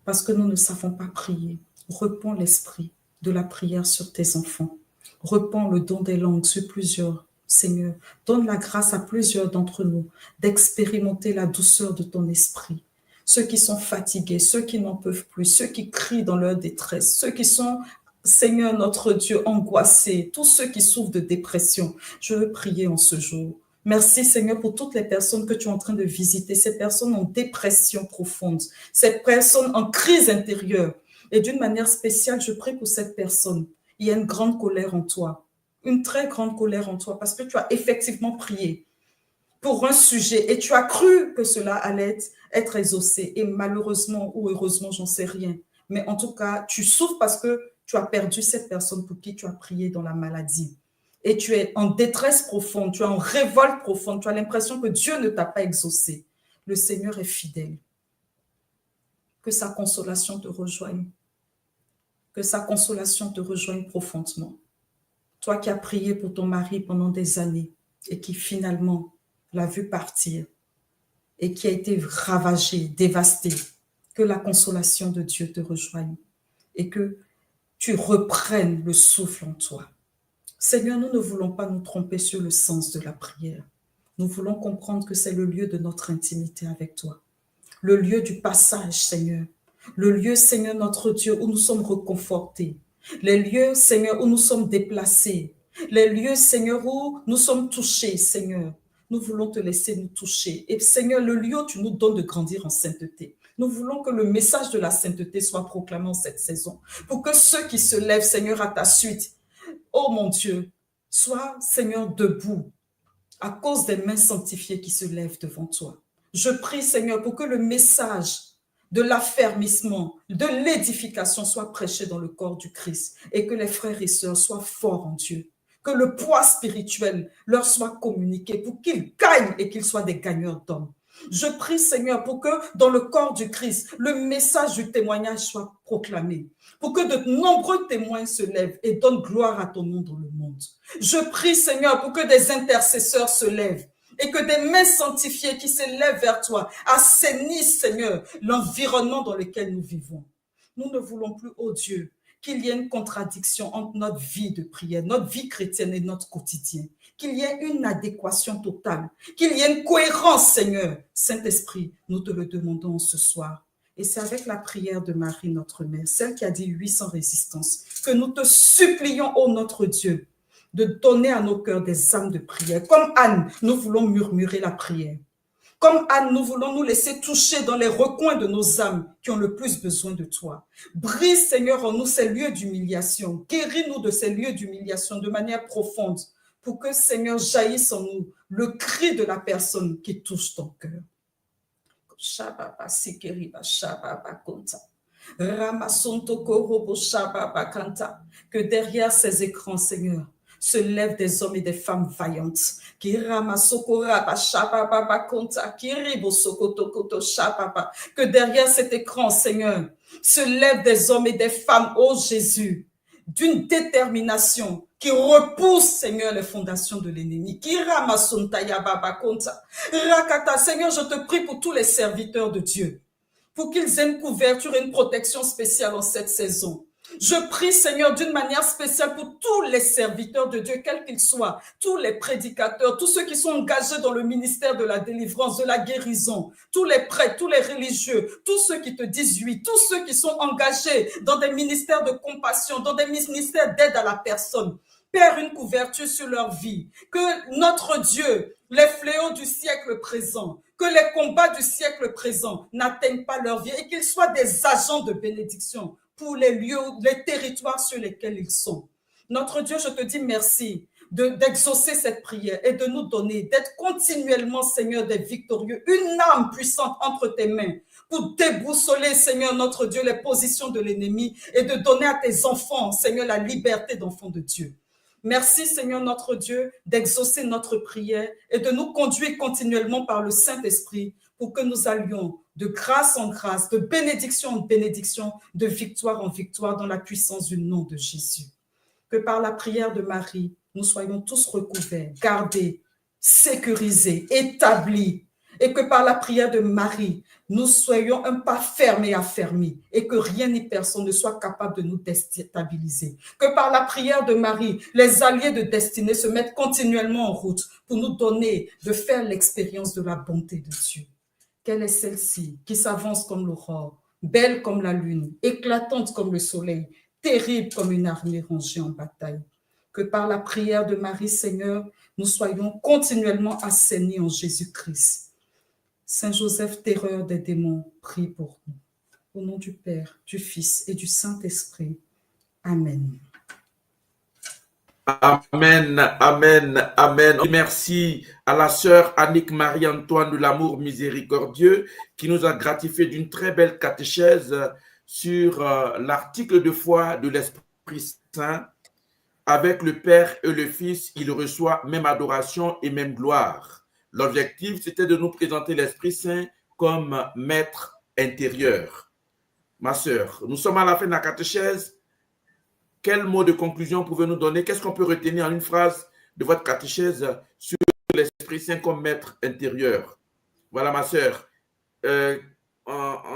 parce que nous ne savons pas prier. Répands l'esprit de la prière sur tes enfants. Répands le don des langues sur plusieurs, Seigneur. Donne la grâce à plusieurs d'entre nous d'expérimenter la douceur de ton esprit. Ceux qui sont fatigués, ceux qui n'en peuvent plus, ceux qui crient dans leur détresse, ceux qui sont, Seigneur notre Dieu, angoissés, tous ceux qui souffrent de dépression. Je veux prier en ce jour. Merci Seigneur pour toutes les personnes que tu es en train de visiter, ces personnes en dépression profonde, ces personnes en crise intérieure. Et d'une manière spéciale, je prie pour cette personne. Il y a une grande colère en toi, une très grande colère en toi, parce que tu as effectivement prié pour un sujet et tu as cru que cela allait être exaucé. Et malheureusement ou heureusement, j'en sais rien. Mais en tout cas, tu souffres parce que tu as perdu cette personne pour qui tu as prié dans la maladie. Et tu es en détresse profonde, tu es en révolte profonde, tu as l'impression que Dieu ne t'a pas exaucé. Le Seigneur est fidèle. Que sa consolation te rejoigne. Que sa consolation te rejoigne profondément. Toi qui as prié pour ton mari pendant des années et qui finalement l'a vu partir et qui a été ravagé, dévasté, que la consolation de Dieu te rejoigne et que tu reprennes le souffle en toi. Seigneur, nous ne voulons pas nous tromper sur le sens de la prière. Nous voulons comprendre que c'est le lieu de notre intimité avec toi. Le lieu du passage, Seigneur. Le lieu, Seigneur, notre Dieu, où nous sommes reconfortés. Les lieux, Seigneur, où nous sommes déplacés. Les lieux, Seigneur, où nous sommes touchés, Seigneur. Nous voulons te laisser nous toucher. Et Seigneur, le lieu où tu nous donnes de grandir en sainteté. Nous voulons que le message de la sainteté soit proclamé en cette saison. Pour que ceux qui se lèvent, Seigneur, à ta suite, oh mon Dieu, soient, Seigneur, debout à cause des mains sanctifiées qui se lèvent devant toi. Je prie, Seigneur, pour que le message de l'affermissement, de l'édification soit prêché dans le corps du Christ et que les frères et sœurs soient forts en Dieu. Que le poids spirituel leur soit communiqué pour qu'ils gagnent et qu'ils soient des gagneurs d'hommes. Je prie, Seigneur, pour que dans le corps du Christ, le message du témoignage soit proclamé, pour que de nombreux témoins se lèvent et donnent gloire à ton nom dans le monde. Je prie, Seigneur, pour que des intercesseurs se lèvent et que des mains sanctifiées qui s'élèvent vers toi assainissent, Seigneur, l'environnement dans lequel nous vivons. Nous ne voulons plus, oh Dieu, qu'il y ait une contradiction entre notre vie de prière, notre vie chrétienne et notre quotidien. Qu'il y ait une adéquation totale, qu'il y ait une cohérence, Seigneur. Saint-Esprit, nous te le demandons ce soir. Et c'est avec la prière de Marie, notre mère, celle qui a dit 800 résistances, que nous te supplions, ô notre Dieu, de donner à nos cœurs des âmes de prière. Comme Anne, nous voulons murmurer la prière. Comme Anne, nous voulons nous laisser toucher dans les recoins de nos âmes qui ont le plus besoin de toi. Brise, Seigneur, en nous ces lieux d'humiliation. Guéris-nous de ces lieux d'humiliation de manière profonde pour que, Seigneur, jaillisse en nous le cri de la personne qui touche ton cœur. Que derrière ces écrans, Seigneur, se lèvent des hommes et des femmes vaillantes. Que derrière cet écran, Seigneur, se lèvent des hommes et des femmes, ô Jésus, d'une détermination qui repousse, Seigneur, les fondations de l'ennemi. Seigneur, je te prie pour tous les serviteurs de Dieu, pour qu'ils aient une couverture et une protection spéciale en cette saison. Je prie, Seigneur, d'une manière spéciale pour tous les serviteurs de Dieu, quels qu'ils soient, tous les prédicateurs, tous ceux qui sont engagés dans le ministère de la délivrance, de la guérison, tous les prêtres, tous les religieux, tous ceux qui te disent oui, tous ceux qui sont engagés dans des ministères de compassion, dans des ministères d'aide à la personne. Père, une couverture sur leur vie, que notre Dieu, les fléaux du siècle présent, que les combats du siècle présent n'atteignent pas leur vie et qu'ils soient des agents de bénédiction pour les lieux, les territoires sur lesquels ils sont. Notre Dieu, je te dis merci d'exaucer cette prière et de nous donner, d'être continuellement, Seigneur, des victorieux, une âme puissante entre tes mains pour déboussoler, Seigneur, notre Dieu, les positions de l'ennemi et de donner à tes enfants, Seigneur, la liberté d'enfants de Dieu. Merci, Seigneur, notre Dieu, d'exaucer notre prière et de nous conduire continuellement par le Saint-Esprit pour que nous allions de grâce en grâce, de bénédiction en bénédiction, de victoire en victoire dans la puissance du nom de Jésus. Que par la prière de Marie, nous soyons tous recouverts, gardés, sécurisés, établis, et que par la prière de Marie, nous soyons un pas ferme et affermi, et que rien ni personne ne soit capable de nous déstabiliser. Que par la prière de Marie, les alliés de destinée se mettent continuellement en route pour nous donner de faire l'expérience de la bonté de Dieu. Quelle est celle-ci qui s'avance comme l'aurore, belle comme la lune, éclatante comme le soleil, terrible comme une armée rangée en bataille? Que par la prière de Marie, Seigneur, nous soyons continuellement assainis en Jésus-Christ. Saint Joseph, terreur des démons, prie pour nous. Au nom du Père, du Fils et du Saint-Esprit. Amen. Amen, amen, amen. Merci à la sœur Annick Marie-Antoine de l'Amour Miséricordieux qui nous a gratifié d'une très belle catéchèse sur l'article de foi de l'Esprit Saint. Avec le Père et le Fils, il reçoit même adoration et même gloire. L'objectif, c'était de nous présenter l'Esprit Saint comme maître intérieur. Ma sœur, nous sommes à la fin de la catéchèse. Quel mot de conclusion pouvez-nous donner? Qu'est-ce qu'on peut retenir en une phrase de votre catéchèse sur l'Esprit Saint comme maître intérieur? Voilà, ma sœur.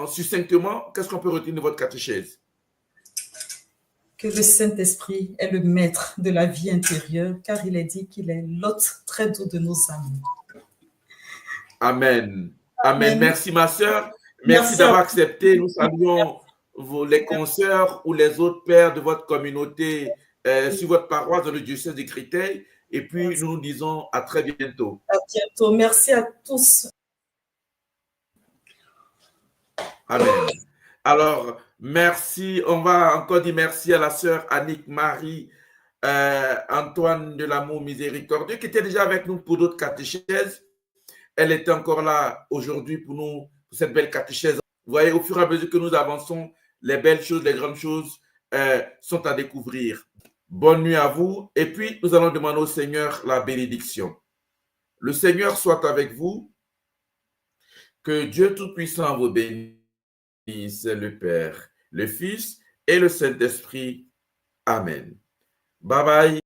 Succinctement, qu'est-ce qu'on peut retenir de votre catéchèse? Que le Saint-Esprit est le maître de la vie intérieure, car il est dit qu'il est l'hôte très doux de nos âmes. Amen. Amen. Merci, ma sœur. Merci d'avoir accepté. Nous saluons les consoeurs ou les autres pères de votre communauté sur votre paroisse dans le diocèse de Créteil. Et puis, nous nous disons à très bientôt. À bientôt. Merci à tous. Amen. Alors, merci. On va encore dire merci à la sœur Annick Marie Antoine de l'Amour Miséricordieux qui était déjà avec nous pour d'autres catéchèses. Elle était encore là aujourd'hui pour nous, pour cette belle catéchèse. Vous voyez, au fur et à mesure que nous avançons, les belles choses, les grandes choses sont à découvrir. Bonne nuit à vous. Et puis, nous allons demander au Seigneur la bénédiction. Le Seigneur soit avec vous. Que Dieu Tout-Puissant vous bénisse, le Père, le Fils et le Saint-Esprit. Amen. Bye bye.